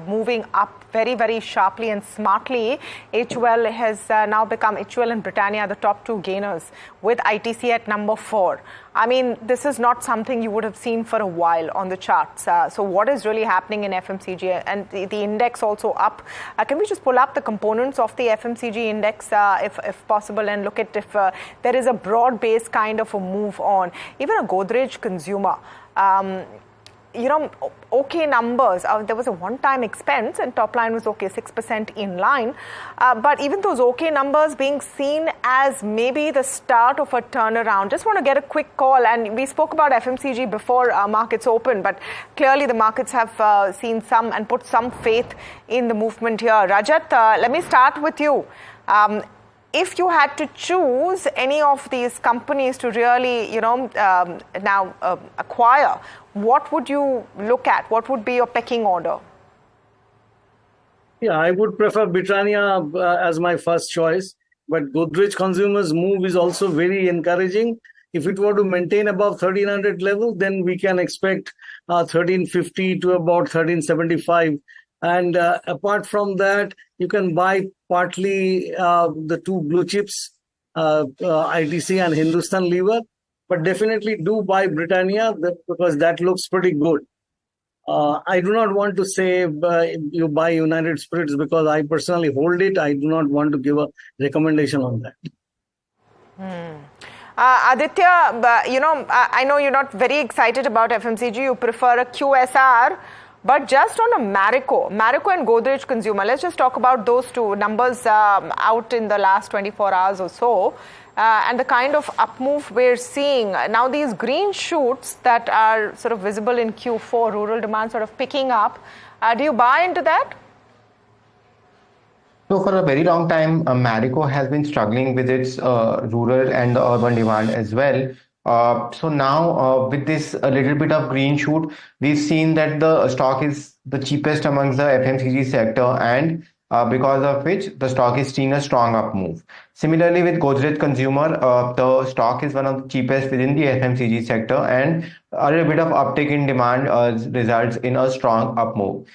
moving up very, very sharply and smartly, HUL has now become, HUL and Britannia, the top two gainers, with ITC at number 4. I mean, this is not something you would have seen for a while on the charts. So what is really happening in FMCG? And the index also up. Can we just pull up the components of the FMCG index, if possible, and look at if there is a broad-based kind of a move on. Even a Godrej Consumer. Okay numbers. There was a one-time expense and top line was okay, 6% in line. But even those okay numbers being seen as maybe the start of a turnaround. Just want to get a quick call. And we spoke about FMCG before markets open, but clearly the markets have seen some and put some faith in the movement here. Rajat, let me start with you. If you had to choose any of these companies to really, now acquire, what would you look at? What would be your pecking order? Yeah, I would prefer Britannia as my first choice, but Godrej Consumer's move is also very encouraging. If it were to maintain above 1300 level, then we can expect 1350 to about 1375. And apart from that, you can buy partly the two blue chips, ITC and Hindustan Lever, but definitely do buy Britannia because that looks pretty good. I do not want to say you buy United Spirits because I personally hold it. I do not want to give a recommendation on that. Aditya, I know you're not very excited about FMCG. You prefer a QSR. But just on a Marico and Godrej Consumer, let's just talk about those two numbers out in the last 24 hours or so. And the kind of up move we're seeing. Now these green shoots that are sort of visible in Q4, rural demand sort of picking up. Do you buy into that? So for a very long time, Marico has been struggling with its rural and urban demand as well. So now with this a little bit of green shoot, we've seen that the stock is the cheapest amongst the FMCG sector, and because of which the stock is seeing a strong up move. Similarly with Godrej Consumer, the stock is one of the cheapest within the FMCG sector, and a little bit of uptick in demand results in a strong up move.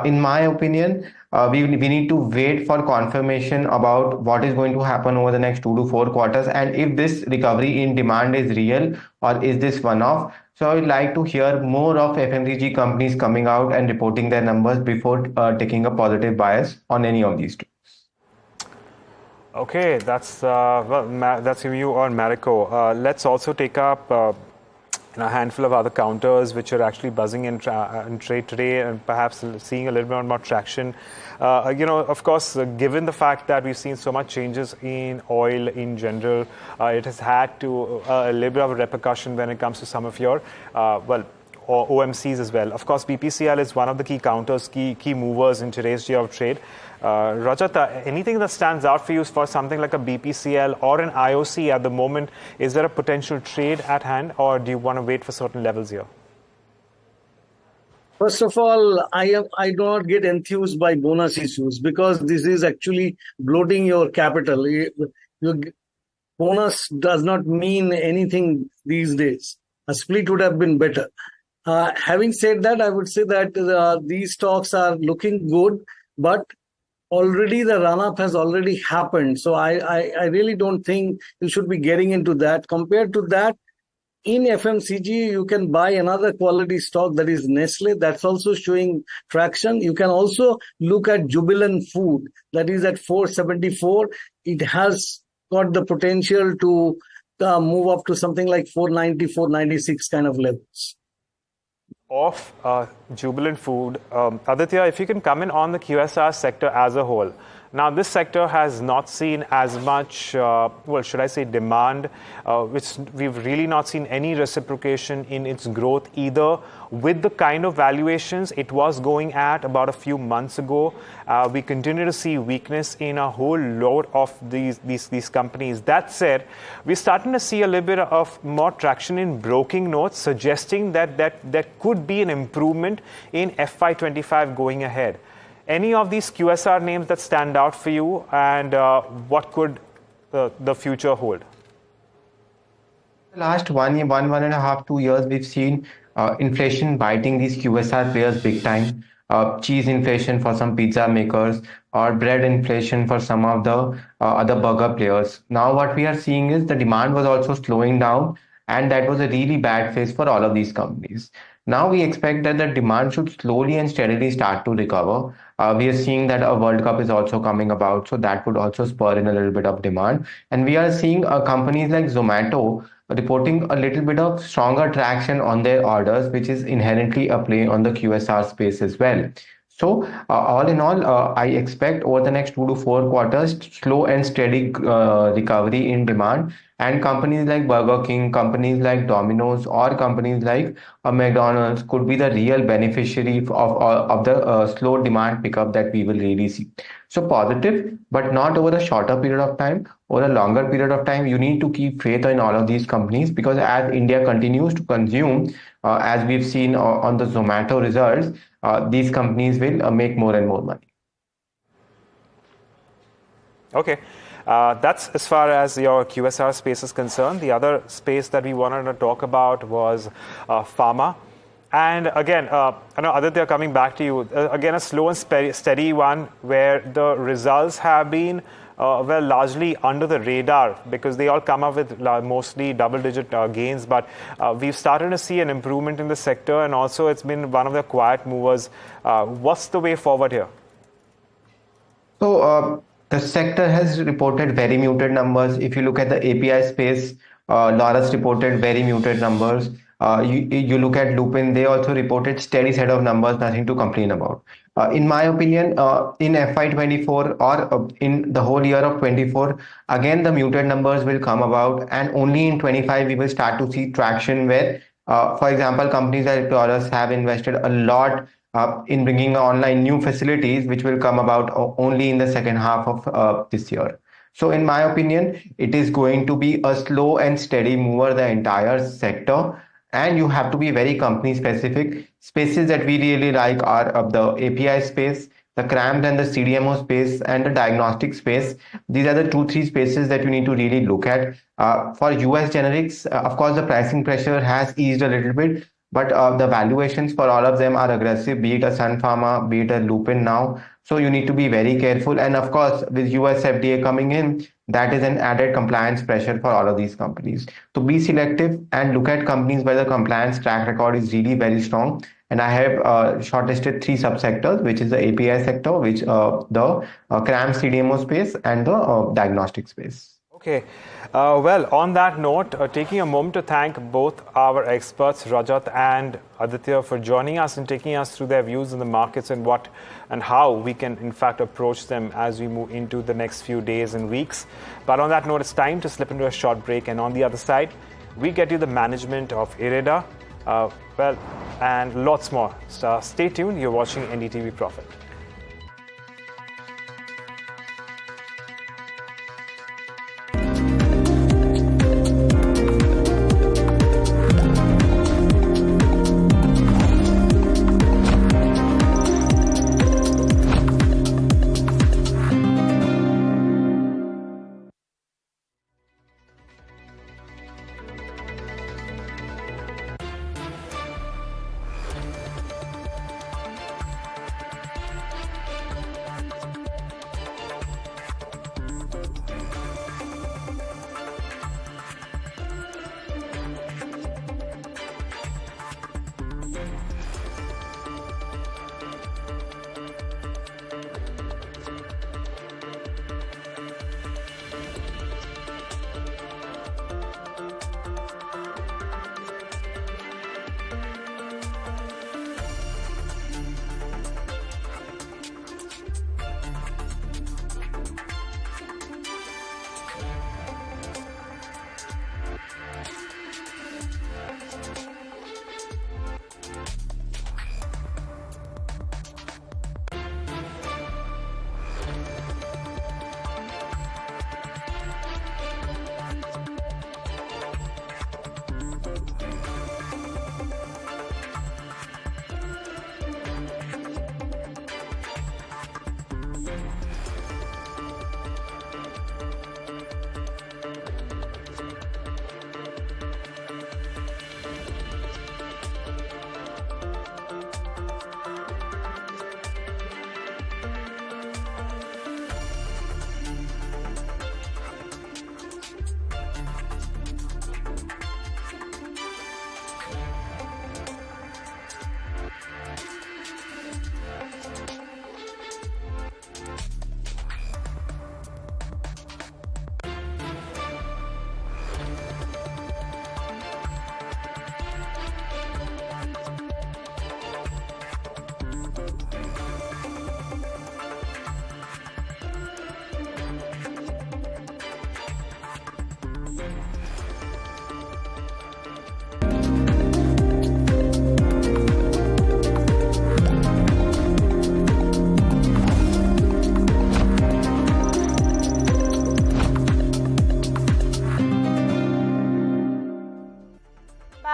In my opinion, we need to wait for confirmation about what is going to happen over the next 2 to 4 quarters, and if this recovery in demand is real or is this one-off. So I would like to hear more of FMCG companies coming out and reporting their numbers before taking a positive bias on any of these two. Okay, that's that's a view on Marico. Let's also take up a handful of other counters which are actually buzzing in trade today and perhaps seeing a little bit more traction. Of course, given the fact that we've seen so much changes in oil in general, it has had to a little bit of a repercussion when it comes to some of your, or OMCs as well. Of course, BPCL is one of the key counters, key movers in today's day of trade. Rajat, anything that stands out for you for something like a BPCL or an IOC at the moment? Is there a potential trade at hand, or do you want to wait for certain levels here? First of all, I do not get enthused by bonus issues because this is actually bloating your capital. Your bonus does not mean anything these days. A split would have been better. Having said that, I would say that these stocks are looking good, but already the run-up has already happened. So I really don't think you should be getting into that. Compared to that, in FMCG, you can buy another quality stock that is Nestle. That's also showing traction. You can also look at Jubilant Food that is at 474. It has got the potential to move up to something like 490, 496 kind of levels. Of Jubilant Food, Aditya, if you can comment on the QSR sector as a whole. Now, this sector has not seen as much, well, should I say demand, which we've really not seen any reciprocation in its growth either with the kind of valuations it was going at about a few months ago. We continue to see weakness in a whole lot of these companies. That said, we're starting to see a little bit of more traction in broking notes, suggesting that could be an improvement in FY25 going ahead. Any of these QSR names that stand out for you, and what could the future hold? Last 1 year, 1.5, 2 years, we've seen inflation biting these QSR players big time. Cheese inflation for some pizza makers, or bread inflation for some of the other burger players. Now what we are seeing is the demand was also slowing down, and that was a really bad phase for all of these companies. Now we expect that the demand should slowly and steadily start to recover. We are seeing that a World Cup is also coming about, so that would also spur in a little bit of demand. And we are seeing companies like Zomato reporting a little bit of stronger traction on their orders, which is inherently a play on the QSR space as well. So all in all, I expect over the next 2 to 4 quarters, slow and steady recovery in demand. And companies like Burger King, companies like Domino's, or companies like McDonald's could be the real beneficiary of the slow demand pickup that we will really see. So positive, but not over a shorter period of time. Over a longer period of time, you need to keep faith in all of these companies, because as India continues to consume, as we've seen on the Zomato results, these companies will make more and more money. Okay. That's as far as your QSR space is concerned. The other space that we wanted to talk about was pharma. And again, I know Aditya, coming back to you, again, a slow and steady one where the results have been well, largely under the radar, because they all come up with mostly double-digit gains. But we've started to see an improvement in the sector, and also it's been one of the quiet movers. What's the way forward here? So the sector has reported very muted numbers. If you look at the API space, Laurus reported very muted numbers. You look at Lupin, they also reported steady set of numbers, nothing to complain about. In my opinion, in FY24 or in the whole year of 24, again, the muted numbers will come about, and only in 25 we will start to see traction where, for example, companies like Laurus have invested a lot in bringing online new facilities, which will come about only in the second half of this year. So in my opinion, it is going to be a slow and steady mover, the entire sector. And you have to be very company specific. Spaces that we really like are of the API space, the CRAMS and the CDMO space, and the diagnostic space. These are the 2-3 spaces that you need to really look at. For US generics, of course, the pricing pressure has eased a little bit, but the valuations for all of them are aggressive, be it a Sun Pharma, be it a Lupin now. So you need to be very careful. And of course, with US FDA coming in, that is an added compliance pressure for all of these companies. To be selective and look at companies where the compliance track record is really very strong. And I have shortlisted 3 subsectors, which is the API sector, which the CRAMS CDMO space, and the diagnostic space. Okay. Well, on that note, taking a moment to thank both our experts, Rajat and Aditya, for joining us and taking us through their views on the markets and what and how we can, in fact, approach them as we move into the next few days and weeks. But on that note, it's time to slip into a short break. And on the other side, we get you the management of IREDA, well, and lots more. So stay tuned. You're watching NDTV Profit.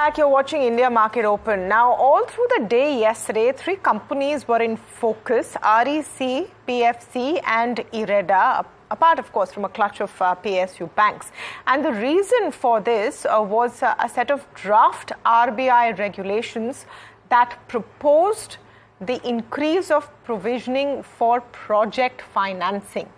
back. You're watching India Market Open. Now, all through the day yesterday, three companies were in focus: REC, PFC and IREDA, apart, of course, from a clutch of PSU banks. And the reason for this was a set of draft RBI regulations that proposed the increase of provisioning for project financing.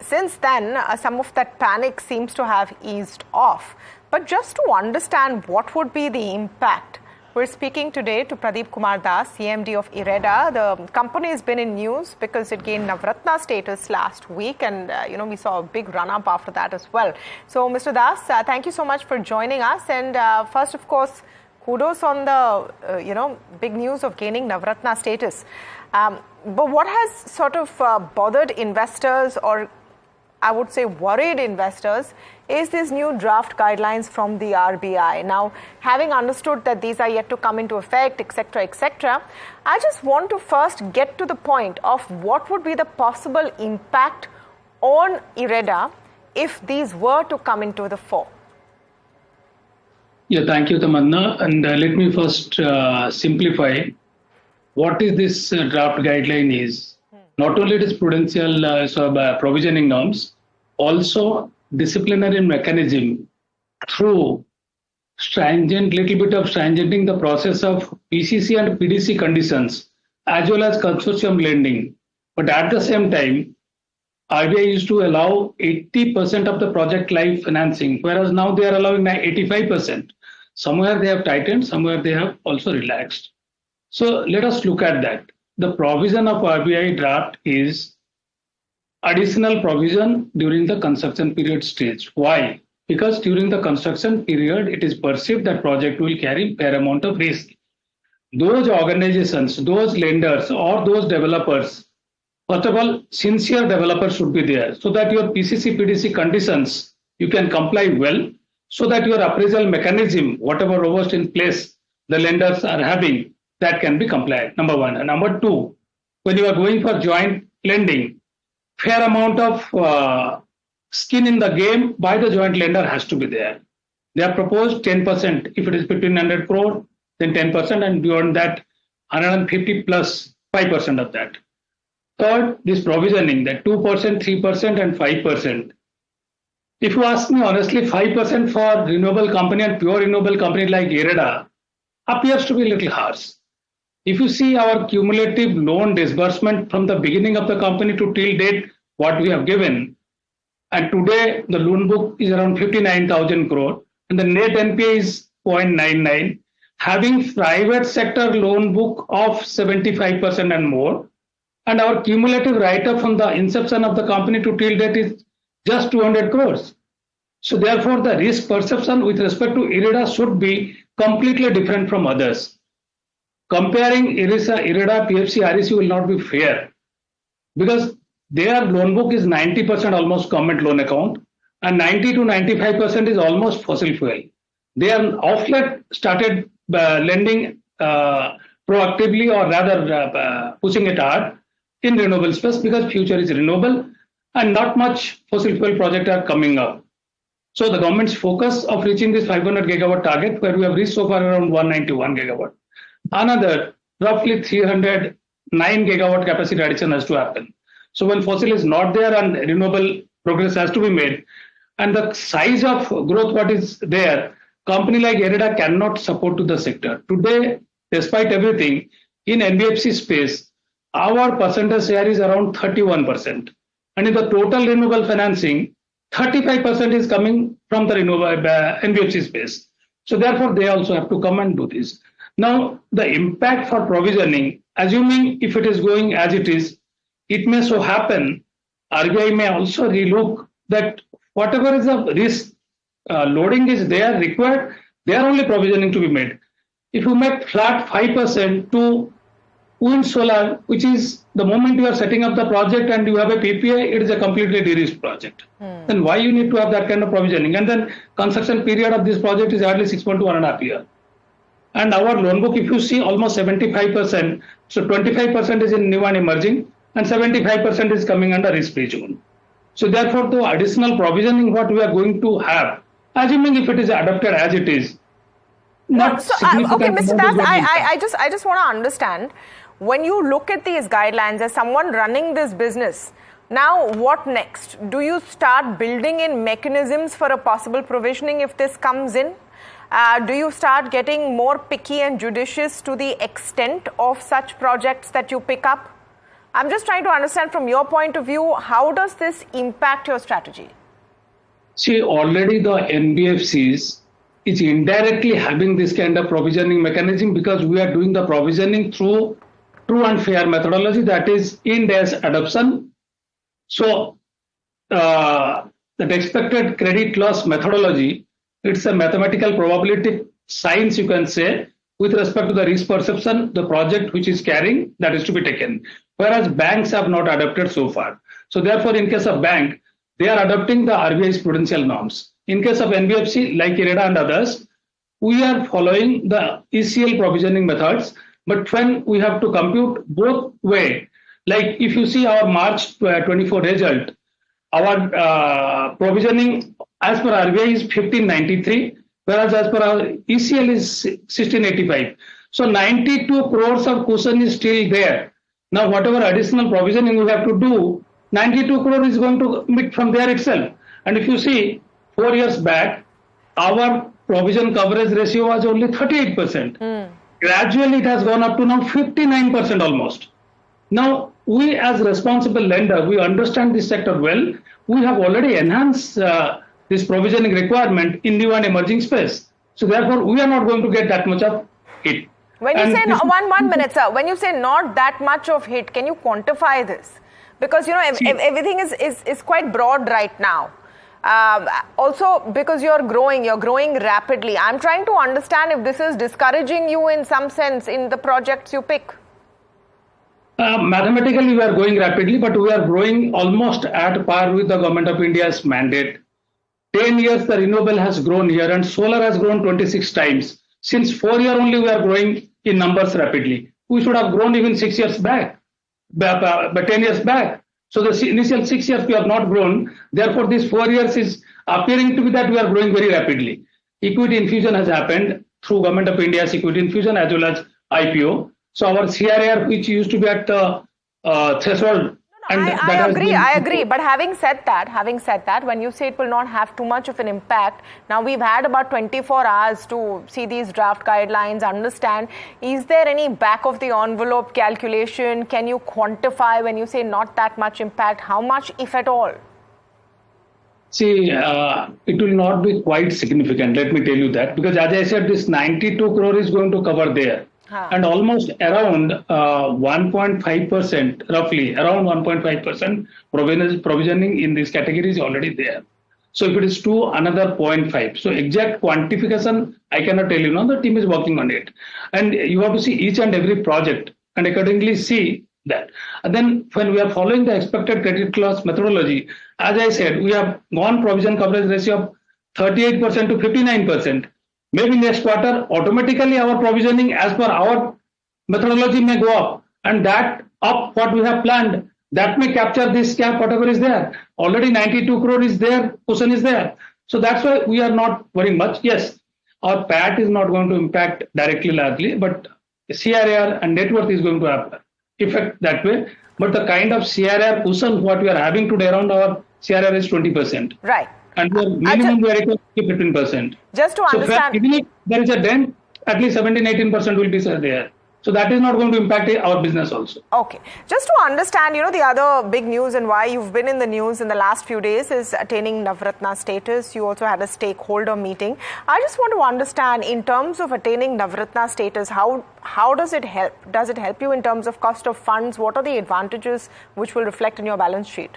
Since then, some of that panic seems to have eased off. But just to understand what would be the impact, we're speaking today to Pradeep Kumar Das, CMD of IREDA. The company has been in news because it gained Navratna status last week, and we saw a big run-up after that as well. So, Mr. Das, thank you so much for joining us. And first, of course, kudos on the big news of gaining Navratna status. But what has sort of bothered investors, or I would say worried investors, is these new draft guidelines from the RBI. Now, having understood that these are yet to come into effect, etc., I just want to first get to the point of what would be the possible impact on IREDA if these were to come into the fore. Yeah, thank you, Tamanna. And let me first simplify what is this draft guideline is. Not only it is prudential provisioning norms, also disciplinary mechanism through little bit of stringenting the process of PCC and PDC conditions as well as consortium lending. But at the same time, RBI used to allow 80% of the project life financing, whereas now they are allowing 85%. Somewhere they have tightened, somewhere they have also relaxed. So let us look at that. The provision of RBI draft is additional provision during the construction period stage. Why? Because during the construction period, it is perceived that project will carry fair amount of risk. Those organizations, those lenders or those developers, first of all, sincere developers should be there so that your PCC, PDC conditions, you can comply well, so that your appraisal mechanism, whatever robust in place the lenders are having, that can be complied, number one. And number two, when you are going for joint lending, fair amount of skin in the game by the joint lender has to be there. They have proposed 10%. If it is 1,500 crore, then 10%, and beyond that, 150 plus 5% of that. Third, this provisioning, that 2%, 3%, and 5%. If you ask me honestly, 5% for renewable company and pure renewable company like IREDA appears to be a little harsh. If you see our cumulative loan disbursement from the beginning of the company to till date, what we have given, and today the loan book is around 59,000 crore, and the net NPA is 0.99, having private sector loan book of 75% and more, and our cumulative write-up from the inception of the company to till date is just 200 crores. So therefore, the risk perception with respect to IREDA should be completely different from others. Comparing IREDA, PFC, REC will not be fair because their loan book is 90% almost government loan account and 90 to 95% is almost fossil fuel. They are off late started lending proactively, or rather pushing it hard in renewable space because future is renewable and not much fossil fuel projects are coming up. So the government's focus of reaching this 500 gigawatt target, where we have reached so far around 191 gigawatt. Another roughly 309 gigawatt capacity addition has to happen. So when fossil is not there and renewable progress has to be made, and the size of growth what is there, company like IREDA cannot support to the sector. Today, despite everything, in NBFC space, our percentage share is around 31%. And in the total renewable financing, 35% is coming from the renewable NBFC space. So therefore, they also have to come and do this. Now, the impact for provisioning, assuming if it is going as it is, it may so happen, RBI may also relook that whatever is the risk loading is there required, they are only provisioning to be made. If you make flat 5% to wind solar, which is the moment you are setting up the project and you have a PPA, it is a completely de-risked project. Then why you need to have that kind of provisioning? And then construction period of this project is hardly 6 to 1.5 years. And our loan book, if you see, almost 75%, so 25% is in new and emerging, and 75% is coming under risk-free zone. So therefore, the additional provisioning what we are going to have, assuming if it is adopted as it is, not significant. Okay, Mr. amount is Das, going to I just want to understand, when you look at these guidelines as someone running this business, now what next? Do you start building in mechanisms for a possible provisioning if this comes in? Do you start getting more picky and judicious to the extent of such projects that you pick up? I'm just trying to understand from your point of view, how does this impact your strategy? See, already the NBFCs is indirectly having this kind of provisioning mechanism because we are doing the provisioning through true and fair methodology, that is Ind AS adoption. So that expected credit loss methodology, it's a mathematical probability science, you can say, with respect to the risk perception, the project which is carrying, that is to be taken. Whereas banks have not adopted so far. So therefore, in case of bank, they are adopting the RBI's prudential norms. In case of NBFC, like IREDA and others, we are following the ECL provisioning methods. But when we have to compute both way, like if you see our March 24 result, our provisioning as per RBI is 1593, whereas as per our ECL is 1685. So 92 crores of cushion is still there. Now, whatever additional provisioning we have to do, 92 crore is going to meet from there itself. And if you see, 4 years back, our provision coverage ratio was only 38%. Gradually, it has gone up to now 59% almost. Now, we as responsible lender, we understand this sector well. We have already enhanced this provisioning requirement in new and emerging space. So therefore, we are not going to get that much of hit. When you say, one minute, sir, when you say not that much of hit, can you quantify this? Because, you know, everything is quite broad right now. Also, because you're growing rapidly. I'm trying to understand if this is discouraging you in some sense in the projects you pick. Mathematically, we are growing rapidly, but we are growing almost at par with the Government of India's mandate. 10 years, the renewable has grown here and solar has grown 26 times. Since 4 years only, we are growing in numbers rapidly. We should have grown even 6 years back, but 10 years back. So the initial 6 years we have not grown. Therefore, this 4 years is appearing to be that we are growing very rapidly. Equity infusion has happened through Government of India's equity infusion as well as IPO. So our CRAR, which used to be at threshold. I agree. But having said that, when you say it will not have too much of an impact, now we've had about 24 hours to see these draft guidelines, understand. Is there any back of the envelope calculation? Can you quantify when you say not that much impact? How much, if at all? See, it will not be quite significant. Let me tell you that. Because as I said, this 92 crore is going to cover there. And almost around 1.5%, roughly around 1.5% provisioning in this category is already there. So if it is 2, another 0.5. So exact quantification, I cannot tell you now, the team is working on it. And you have to see each and every project and accordingly see that. And then when we are following the expected credit loss methodology, as I said, we have gone provision coverage ratio of 38% to 59%. Maybe next quarter, automatically our provisioning as per our methodology may go up. And that up what we have planned, that may capture this gap, whatever is there. Already 92 crore is there, cushion is there. So that's why we are not worrying much. Yes, our PAT is not going to impact directly largely, but CRAR and net worth is going to affect that way. But the kind of CRAR cushion what we are having today around our CRAR is 20%. Right. And minimum we are able to keep 15%. Just to understand. So even if there is a dent, at least 17-18% will be there. So that is not going to impact our business also. Okay. Just to understand, you know, the other big news and why you've been in the news in the last few days is attaining Navratna status. You also had a stakeholder meeting. I just want to understand, in terms of attaining Navratna status, how does it help? Does it help you in terms of cost of funds? What are the advantages which will reflect in your balance sheet?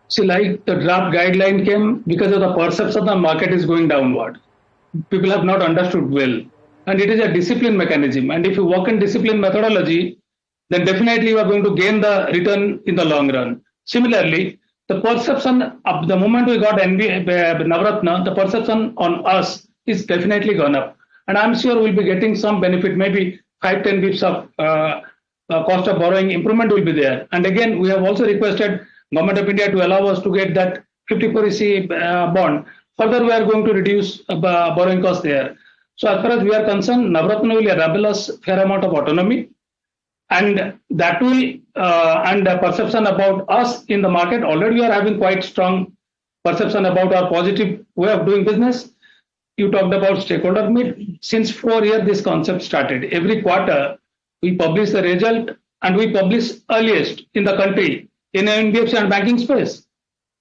See, like the draft guideline came because of the perception the market is going downward. People have not understood well. And it is a discipline mechanism. And if you work in discipline methodology, then definitely you are going to gain the return in the long run. Similarly, the perception of the moment we got Navratna, the perception on us is definitely gone up. And I'm sure we'll be getting some benefit, maybe 5-10 bps of cost of borrowing improvement will be there. And again, we have also requested Government of India to allow us to get that 54EC bond. Further, we are going to reduce borrowing cost there. So as far as we are concerned, Navratna will enable us fair amount of autonomy, and that will and the perception about us in the market. Already we are having quite strong perception about our positive way of doing business. You talked about stakeholder meet. Since 4 years, this concept started. Every quarter, we publish the result, and we publish earliest in the country in NBFC and banking space.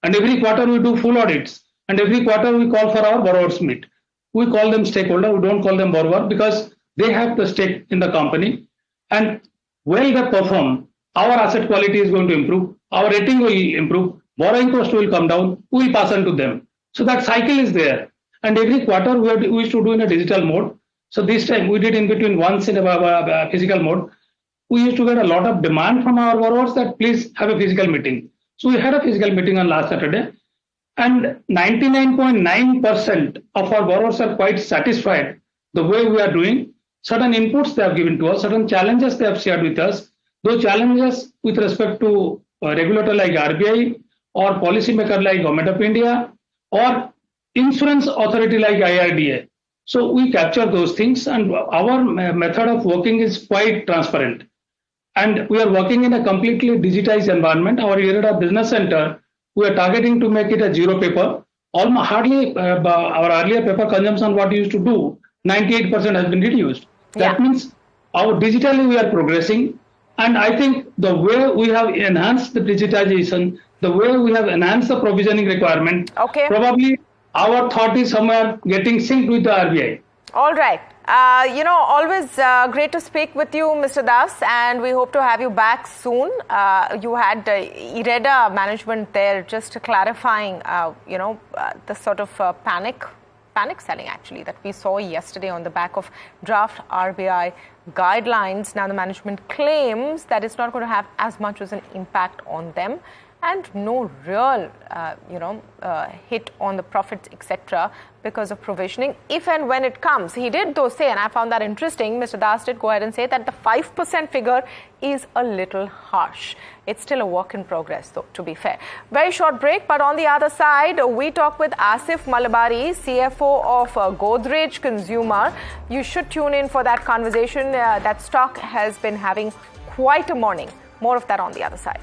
And every quarter, we do full audits. And every quarter, we call for our borrowers meet. We call them stakeholder. We don't call them borrower because they have the stake in the company. And when they perform, our asset quality is going to improve. Our rating will improve. Borrowing cost will come down. We will pass on to them. So that cycle is there. And every quarter we used to do in a digital mode. So this time we did in between once in a physical mode. We used to get a lot of demand from our borrowers that please have a physical meeting. So we had a physical meeting on last Saturday, and 99.9% of our borrowers are quite satisfied the way we are doing. Certain inputs they have given to us, certain challenges they have shared with us. Those challenges with respect to a regulator like RBI or policymaker like Government of India or insurance authority like IRDA. So we capture those things, and our method of working is quite transparent. And we are working in a completely digitized environment. Our Irida Business Center, we are targeting to make it a zero paper. Almost hardly our earlier paper consumption, what we used to do, 98% has been reduced. That means our digitally we are progressing. And I think the way we have enhanced the digitization, the way we have enhanced the provisioning requirement, probably our thought is somewhere getting synced with the RBI. All right. Always great to speak with you, Mr. Das, and we hope to have you back soon. You had IREDA management there, just clarifying, the sort of panic selling actually that we saw yesterday on the back of draft RBI guidelines. Now the management claims that it's not going to have as much as an impact on them, and no real, hit on the profits, etc., because of provisioning, if and when it comes. He did, though, say, and I found that interesting, Mr. Das did go ahead and say that the 5% figure is a little harsh. It's still a work in progress, though, to be fair. Very short break, but on the other side, we talk with Asif Malabari, CFO of Godrej Consumer. You should tune in for that conversation. That stock has been having quite a morning. More of that on the other side.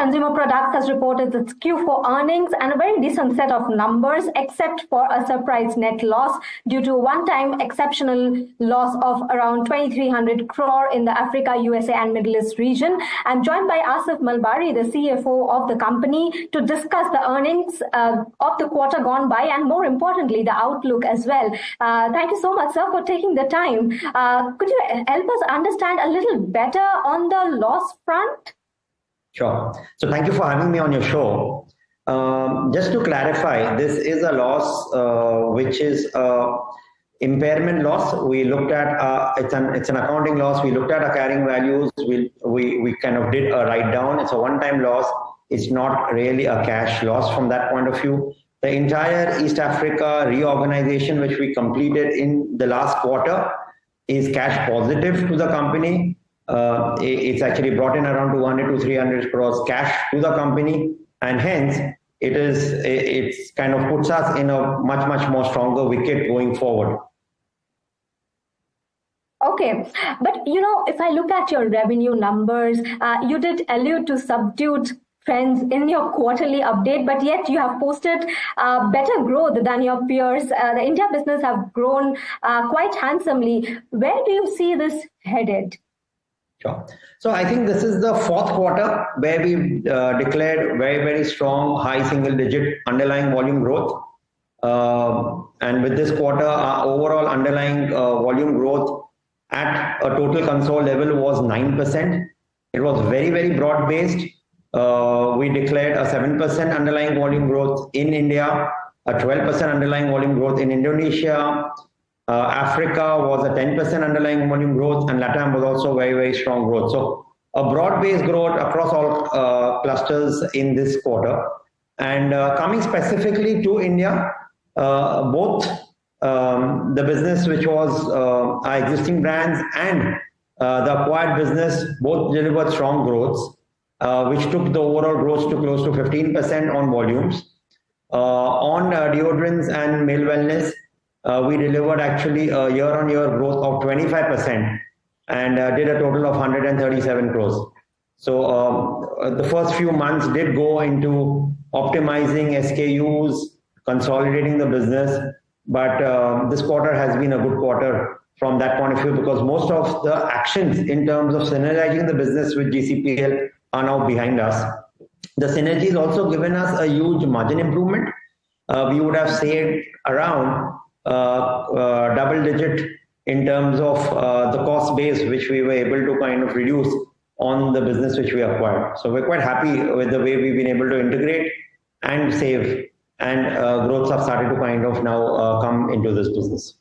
Consumer Products has reported its Q4 earnings and a very decent set of numbers, except for a surprise net loss due to a one-time exceptional loss of around 2,300 crore in the Africa, USA and Middle East region. I'm joined by Asif Malbari, the CFO of the company, to discuss the earnings of the quarter gone by and more importantly, the outlook as well. Thank you so much, sir, for taking the time. Could you help us understand a little better on the loss front? Sure. So thank you for having me on your show. Just to clarify, this is a loss which is impairment loss. We looked at it's an accounting loss. We looked at our carrying values. We kind of did a write down. It's a one-time loss. It's not really a cash loss from that point of view. The entire East Africa reorganization, which we completed in the last quarter, is cash positive to the company. It's actually brought in around 200 to 300 crores cash to the company, and hence it's kind of puts us in a much more stronger wicket going forward. Okay, but if I look at your revenue numbers, you did allude to subdued trends in your quarterly update, but yet you have posted better growth than your peers. The India business have grown quite handsomely. Where do you see this headed? Sure. So I think this is the fourth quarter where we declared very strong high single-digit underlying volume growth. And with this quarter, our overall underlying volume growth at a total consolidated level was 9%. It was very broad-based. We declared a 7% underlying volume growth in India, a 12% underlying volume growth in Indonesia. Africa was a 10% underlying volume growth, and LATAM was also very strong growth. So a broad-based growth across all clusters in this quarter. And coming specifically to India, both the business which was our existing brands and the acquired business both delivered strong growths, which took the overall growth to close to 15% on volumes. On deodorants and male wellness, we delivered actually a year-on-year growth of 25% and did a total of 137 crores. So the first few months did go into optimizing SKUs, consolidating the business, but this quarter has been a good quarter from that point of view because most of the actions in terms of synergizing the business with GCPL are now behind us. The synergy has also given us a huge margin improvement. We would have saved around double digit in terms of the cost base which we were able to kind of reduce on the business which we acquired. So we're quite happy with the way we've been able to integrate and save, and growths have started to kind of now come into this business.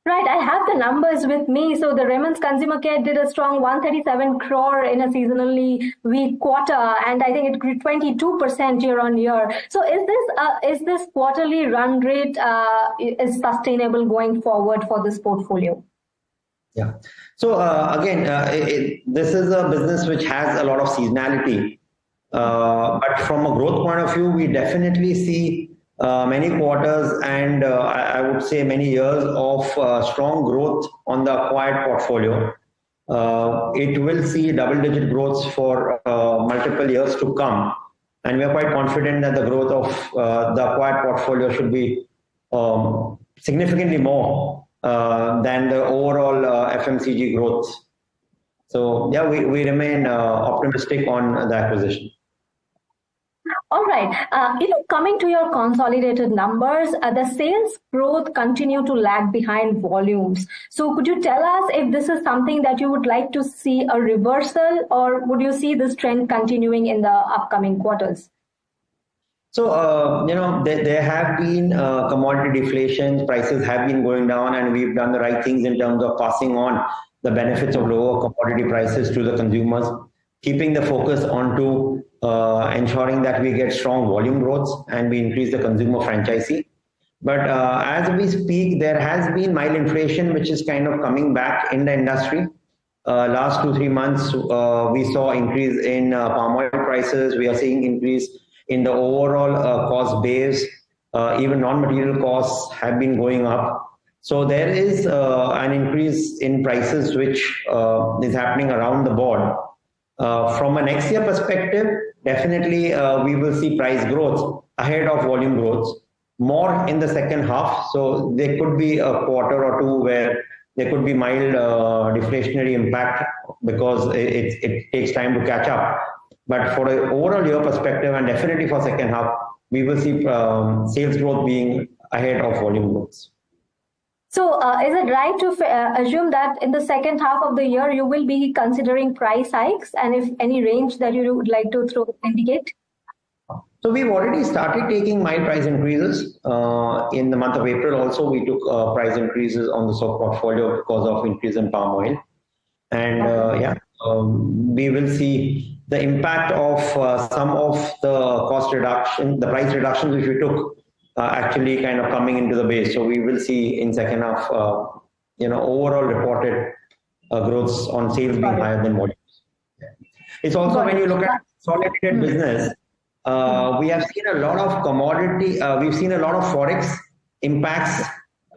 Right, I have the numbers with me. So the Raymond's Consumer Care did a strong 137 crore in a seasonally weak quarter, and I think it grew 22% year on year. So is this quarterly run rate is sustainable going forward for this portfolio? Yeah. So again, this is a business which has a lot of seasonality, but from a growth point of view, we definitely see many quarters and I would say many years of strong growth on the acquired portfolio. It will see double-digit growths for multiple years to come, and we are quite confident that the growth of the acquired portfolio should be significantly more than the overall FMCG growth. So yeah, we remain optimistic on the acquisition. All right. Coming to your consolidated numbers, the sales growth continue to lag behind volumes. So could you tell us if this is something that you would like to see a reversal, or would you see this trend continuing in the upcoming quarters? So, there have been commodity deflations, prices have been going down, and we've done the right things in terms of passing on the benefits of lower commodity prices to the consumers, keeping the focus onto ensuring that we get strong volume growths and we increase the consumer franchisee. But as we speak, there has been mild inflation, which is kind of coming back in the industry. Last 2-3 months, we saw increase in palm oil prices. We are seeing increase in the overall cost base. Even non-material costs have been going up. So there is an increase in prices which is happening around the board. From a next year perspective, definitely we will see price growth ahead of volume growth more in the second half. So there could be a quarter or two where there could be mild deflationary impact because it takes time to catch up. But for an overall year perspective, and definitely for second half, we will see sales growth being ahead of volume growth. So is it right to assume that in the second half of the year, you will be considering price hikes? And if any range that you would like to indicate? So we've already started taking mild price increases. In the month of April also, we took price increases on the soap portfolio because of increase in palm oil. And we will see the impact of some of the cost reduction, the price reductions which we took actually kind of coming into the base. So we will see in second half, overall reported growths on sales being higher than volumes. It's also when you look at consolidated business, we have seen a lot of commodity, we've seen a lot of forex impacts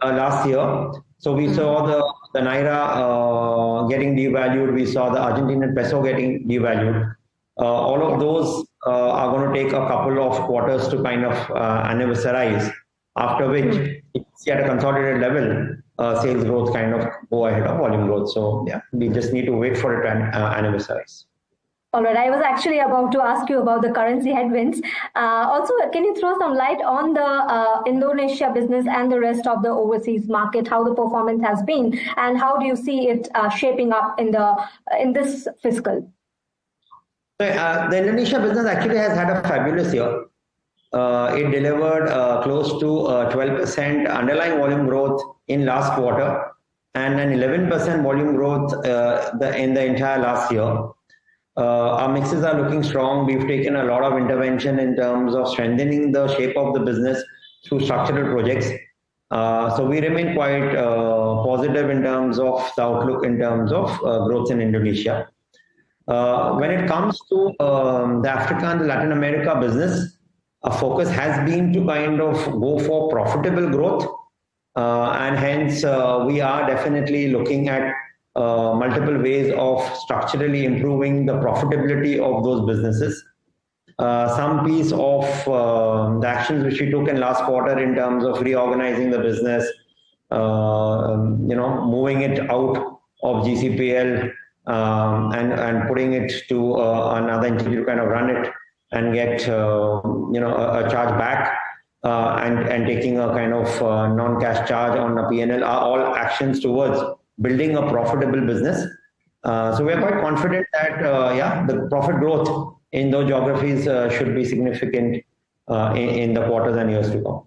last year. So we saw the Naira getting devalued, we saw the Argentinian peso getting devalued. All of those are going to take a couple of quarters to kind of anniversarize, after which, at a consolidated level, sales growth kind of go ahead of volume growth. So yeah, we just need to wait for it to anniversarize. All right, I was actually about to ask you about the currency headwinds. Also, can you throw some light on the Indonesia business and the rest of the overseas market, how the performance has been, and how do you see it shaping up in this fiscal? The Indonesia business actually has had a fabulous year. It delivered close to 12% underlying volume growth in last quarter and an 11% volume growth in the entire last year. Our mixes are looking strong. We've taken a lot of intervention in terms of strengthening the shape of the business through structural projects. So we remain quite positive in terms of the outlook in terms of growth in Indonesia. When it comes to the Africa and the Latin America business, our focus has been to kind of go for profitable growth. And hence, we are definitely looking at multiple ways of structurally improving the profitability of those businesses. Some piece of the actions which we took in last quarter in terms of reorganizing the business, moving it out of GCPL and putting it to another entity to kind of run it and get a charge back and taking a kind of non-cash charge on a P&L are all actions towards building a profitable business. So we are quite confident that the profit growth in those geographies should be significant in the quarters and years to come.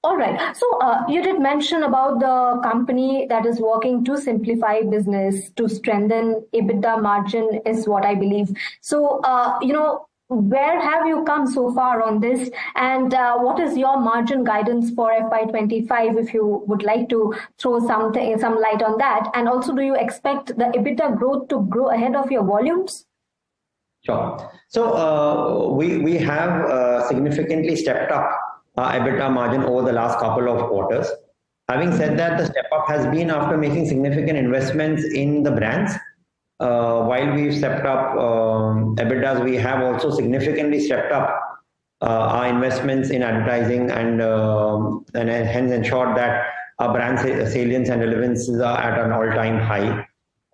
All right. So you did mention about the company that is working to simplify business, to strengthen EBITDA margin is what I believe. So, where have you come so far on this? And what is your margin guidance for FY25 if you would like to throw some light on that? And also, do you expect the EBITDA growth to grow ahead of your volumes? Sure. So we have significantly stepped up our EBITDA margin over the last couple of quarters. Having said that, the step up has been after making significant investments in the brands. While we've stepped up EBITDAs, we have also significantly stepped up our investments in advertising and hence ensured that our brand salience and relevances are at an all-time high.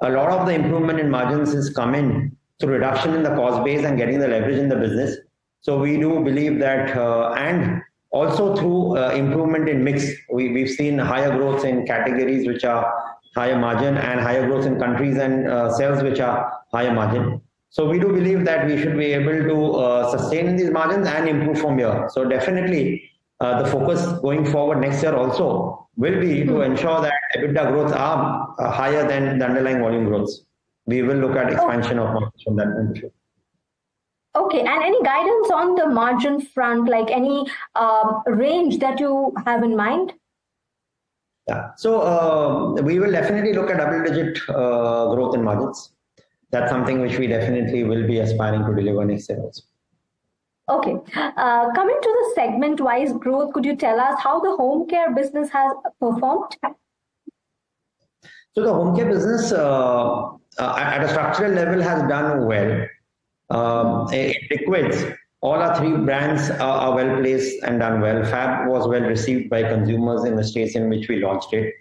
A lot of the improvement in margins has come in through reduction in the cost base and getting the leverage in the business. So we do believe that, and also through improvement in mix, we've seen higher growth in categories which are higher margin and higher growth in countries and sales which are higher margin. So we do believe that we should be able to sustain these margins and improve from here. So definitely the focus going forward next year also will be to ensure that EBITDA growths are higher than the underlying volume growths. We will look at expansion of margins from that point of view. Okay, and any guidance on the margin front, like any range that you have in mind? Yeah, so we will definitely look at double-digit growth in margins. That's something which we definitely will be aspiring to deliver next year also. Okay, coming to the segment-wise growth, could you tell us how the home care business has performed? So the home care business at a structural level has done well. In liquids, all our three brands are well placed and done well. Fab was well received by consumers in the states in which we launched it.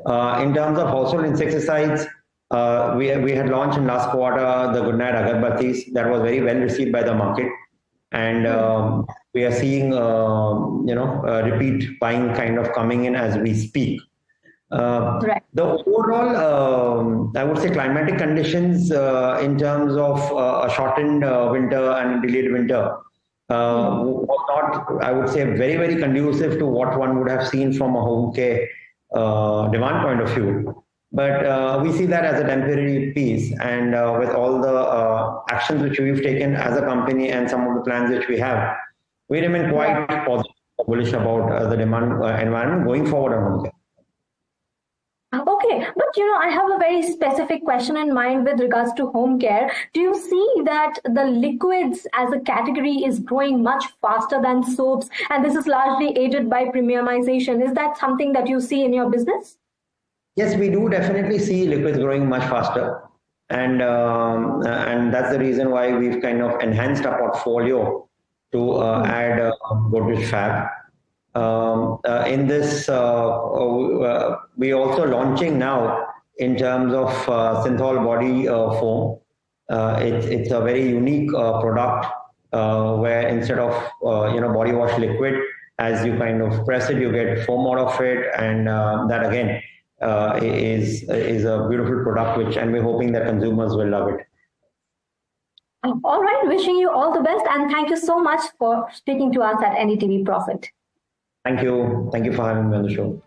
In terms of household insecticides, we had launched in last quarter the Goodnight Agarbattis. That was very well received by the market, and we are seeing repeat buying kind of coming in as we speak. The overall, I would say, climatic conditions in terms of a shortened winter and delayed winter was not, I would say, very, very conducive to what one would have seen from a home care demand point of view. But we see that as a temporary piece, and with all the actions which we've taken as a company and some of the plans which we have, we remain quite positive, bullish about the demand environment going forward on home care. Okay, but I have a very specific question in mind with regards to home care. Do you see that the liquids as a category is growing much faster than soaps, and this is largely aided by premiumization? Is that something that you see in your business? Yes, we do definitely see liquids growing much faster, and that's the reason why we've kind of enhanced our portfolio to add Godrej Fab. In this, we also launching now in terms of Synthol body foam. It's a very unique product where instead of body wash liquid, as you kind of press it, you get foam out of it, and that again is a beautiful product, and we're hoping that consumers will love it. All right, wishing you all the best, and thank you so much for speaking to us at NDTV Profit. Thank you. Thank you for having me on the show.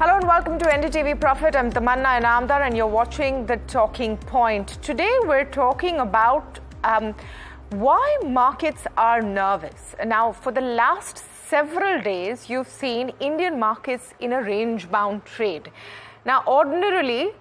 Hello and welcome to NDTV Profit. I'm Tamanna Inamdar and you're watching The Talking Point. Today we're talking about why markets are nervous. Now, for the last several days, you've seen Indian markets in a range-bound trade. Now, ordinarily,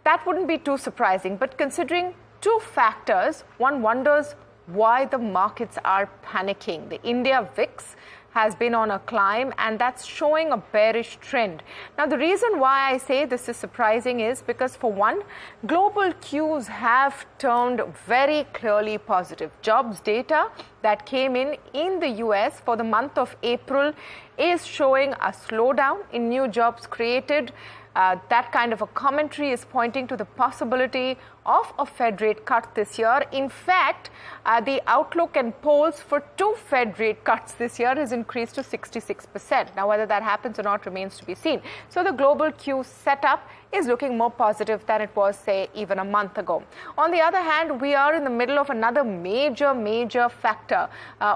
that wouldn't be too surprising, but considering two factors, one wonders why the markets are panicking. The India VIX has been on a climb, and that's showing a bearish trend. Now, the reason why I say this is surprising is because, for one, global cues have turned very clearly positive. Jobs data that came in the US for the month of April is showing a slowdown in new jobs created. That kind of a commentary is pointing to the possibility of a Fed rate cut this year. In fact, the outlook and polls for 2 Fed rate cuts this year has increased to 66%. Now, whether that happens or not remains to be seen. So the global Q setup is looking more positive than it was, say, even a month ago. On the other hand, we are in the middle of another major factor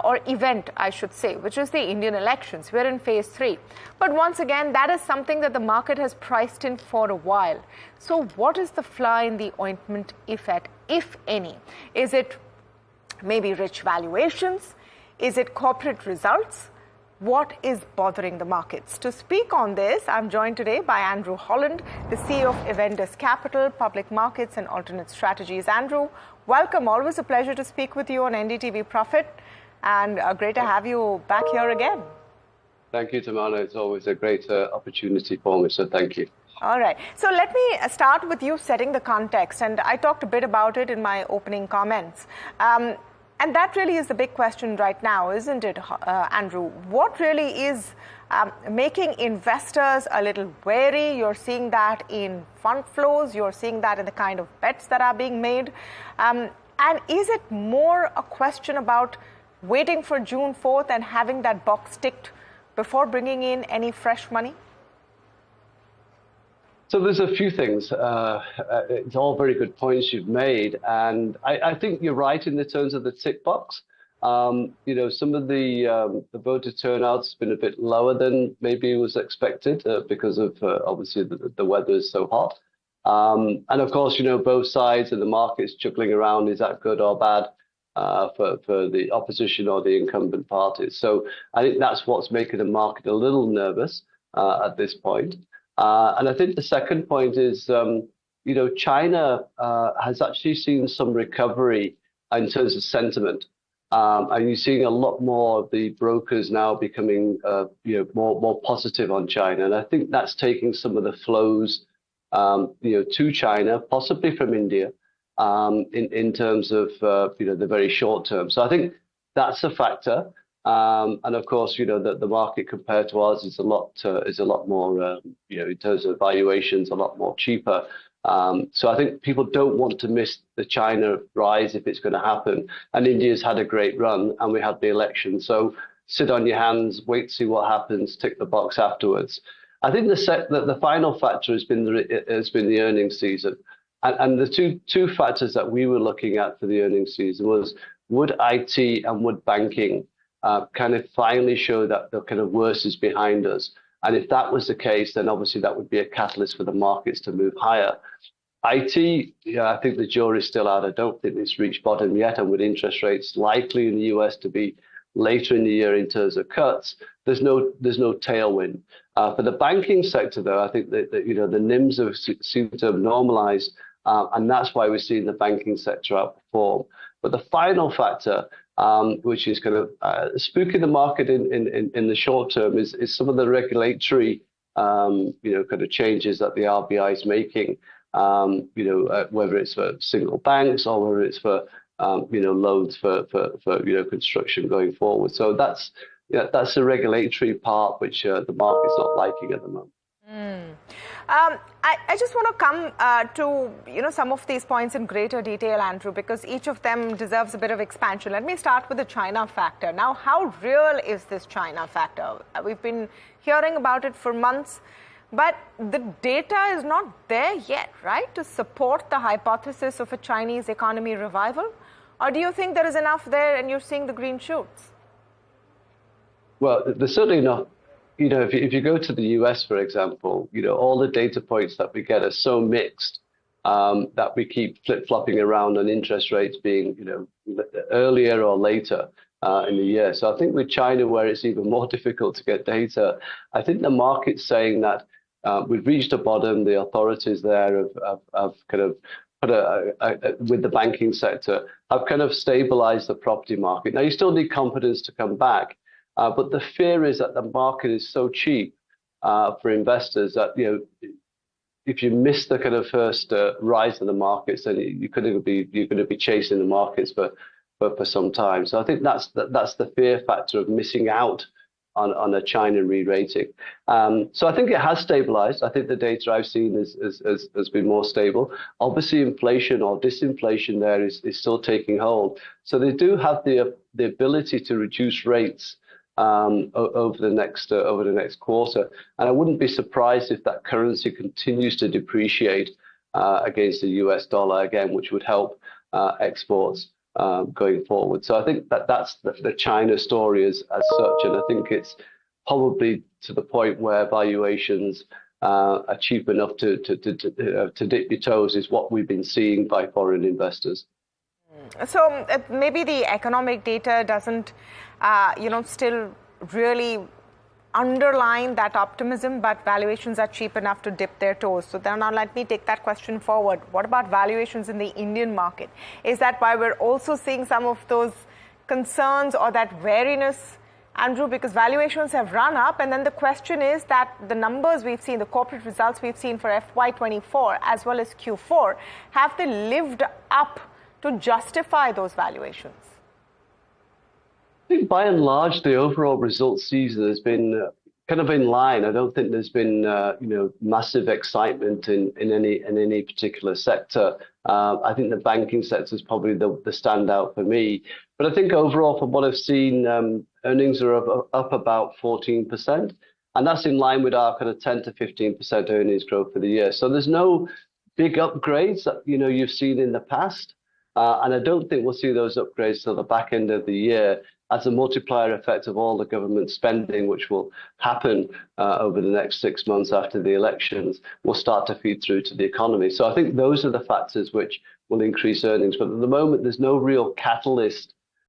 or event, I should say, which is the Indian elections. We're in phase 3. But once again, that is something that the market has priced in for a while. So what is the fly in the ointment, if any? Is it maybe rich valuations? Is it corporate results? What is bothering the markets? To speak on this, I'm joined today by Andrew Holland, the CEO of Avendus Capital, Public Markets and Alternate Strategies. Andrew, welcome. Always a pleasure to speak with you on NDTV Profit, and great to have you back here again. Thank you, Tamanna. It's always a great opportunity for me, so thank you. All right. So let me start with you setting the context, and I talked a bit about it in my opening comments. And that really is the big question right now, isn't it, Andrew? What really is making investors a little wary? You're seeing that in fund flows. You're seeing that in the kind of bets that are being made. And is it more a question about waiting for June 4th and having that box ticked before bringing in any fresh money? So there's a few things. It's all very good points you've made, and I think you're right in the terms of the tick box. Some of the voter turnout's been a bit lower than maybe was expected because of obviously the weather is so hot, and of course both sides of the market's juggling around, is that good or bad for the opposition or the incumbent parties. So I think that's what's making the market a little nervous at this point. And I think the second point is, China has actually seen some recovery in terms of sentiment. And you're seeing a lot more of the brokers now becoming, more positive on China. And I think that's taking some of the flows, to China, possibly from India, in terms of, the very short term. So I think that's a factor. And of course, the market compared to ours is a lot more, in terms of valuations, a lot more cheaper. So I think people don't want to miss the China rise if it's going to happen. And India's had a great run, and we had the election. So sit on your hands, wait to see what happens, tick the box afterwards. I think the final factor has been the earnings season. And the two factors that we were looking at for the earnings season was, would IT and would banking kind of finally show that the kind of worst is behind us. And if that was the case, then obviously that would be a catalyst for the markets to move higher. IT, I think the jury's still out. I don't think it's reached bottom yet. And with interest rates likely in the US to be later in the year in terms of cuts, there's no tailwind. For the banking sector, though, I think that the NIMs seem to have normalized. And that's why we're seeing the banking sector outperform. But the final factor, which is kind of spooking the market in the short term, is some of the regulatory, kind of changes that the RBI is making. Whether it's for single banks or whether it's for loans for construction going forward. So that's the regulatory part which the market's not liking at the moment. I just want to come to some of these points in greater detail, Andrew, because each of them deserves a bit of expansion. Let me start with the China factor. Now, how real is this China factor? We've been hearing about it for months, but the data is not there yet, right, to support the hypothesis of a Chinese economy revival? Or do you think there is enough there and you're seeing the green shoots? Well, there's certainly not. If you go to the US, for example, all the data points that we get are so mixed that we keep flip-flopping around on interest rates being, earlier or later in the year. So I think with China, where it's even more difficult to get data, I think the market's saying that we've reached a bottom. The authorities there have kind of with the banking sector have kind of stabilized the property market. Now, you still need confidence to come back, but the fear is that the market is so cheap for investors that, if you miss the kind of first rise of the markets, then you're going to be chasing the markets for some time. So I think that's the fear factor of missing out on a China re-rating. So I think it has stabilized. I think the data I've seen has been more stable. Obviously, inflation or disinflation there is still taking hold. So they do have the ability to reduce rates over the next quarter. And I wouldn't be surprised if that currency continues to depreciate against the US dollar again, which would help exports going forward. So I think that's the China story as such, and I think it's probably to the point where valuations are cheap enough to dip your toes is what we've been seeing by foreign investors. So maybe the economic data doesn't, still really underline that optimism, but valuations are cheap enough to dip their toes. So then now let me take that question forward. What about valuations in the Indian market? Is that why we're also seeing some of those concerns or that wariness, Andrew, because valuations have run up, and then the question is that the numbers we've seen, the corporate results we've seen for FY24 as well as Q4, have they lived up to justify those valuations? I think by and large, the overall results season has been kind of in line. I don't think there's been massive excitement in any particular sector. I think the banking sector is probably the standout for me. But I think overall, from what I've seen, earnings are up about 14%, and that's in line with our kind of 10 to 15% earnings growth for the year. So there's no big upgrades that you've seen in the past, and I don't think we'll see those upgrades till the back end of the year, as a multiplier effect of all the government spending, which will happen over the next 6 months after the elections, will start to feed through to the economy. So I think those are the factors which will increase earnings. But at the moment, there's no real catalyst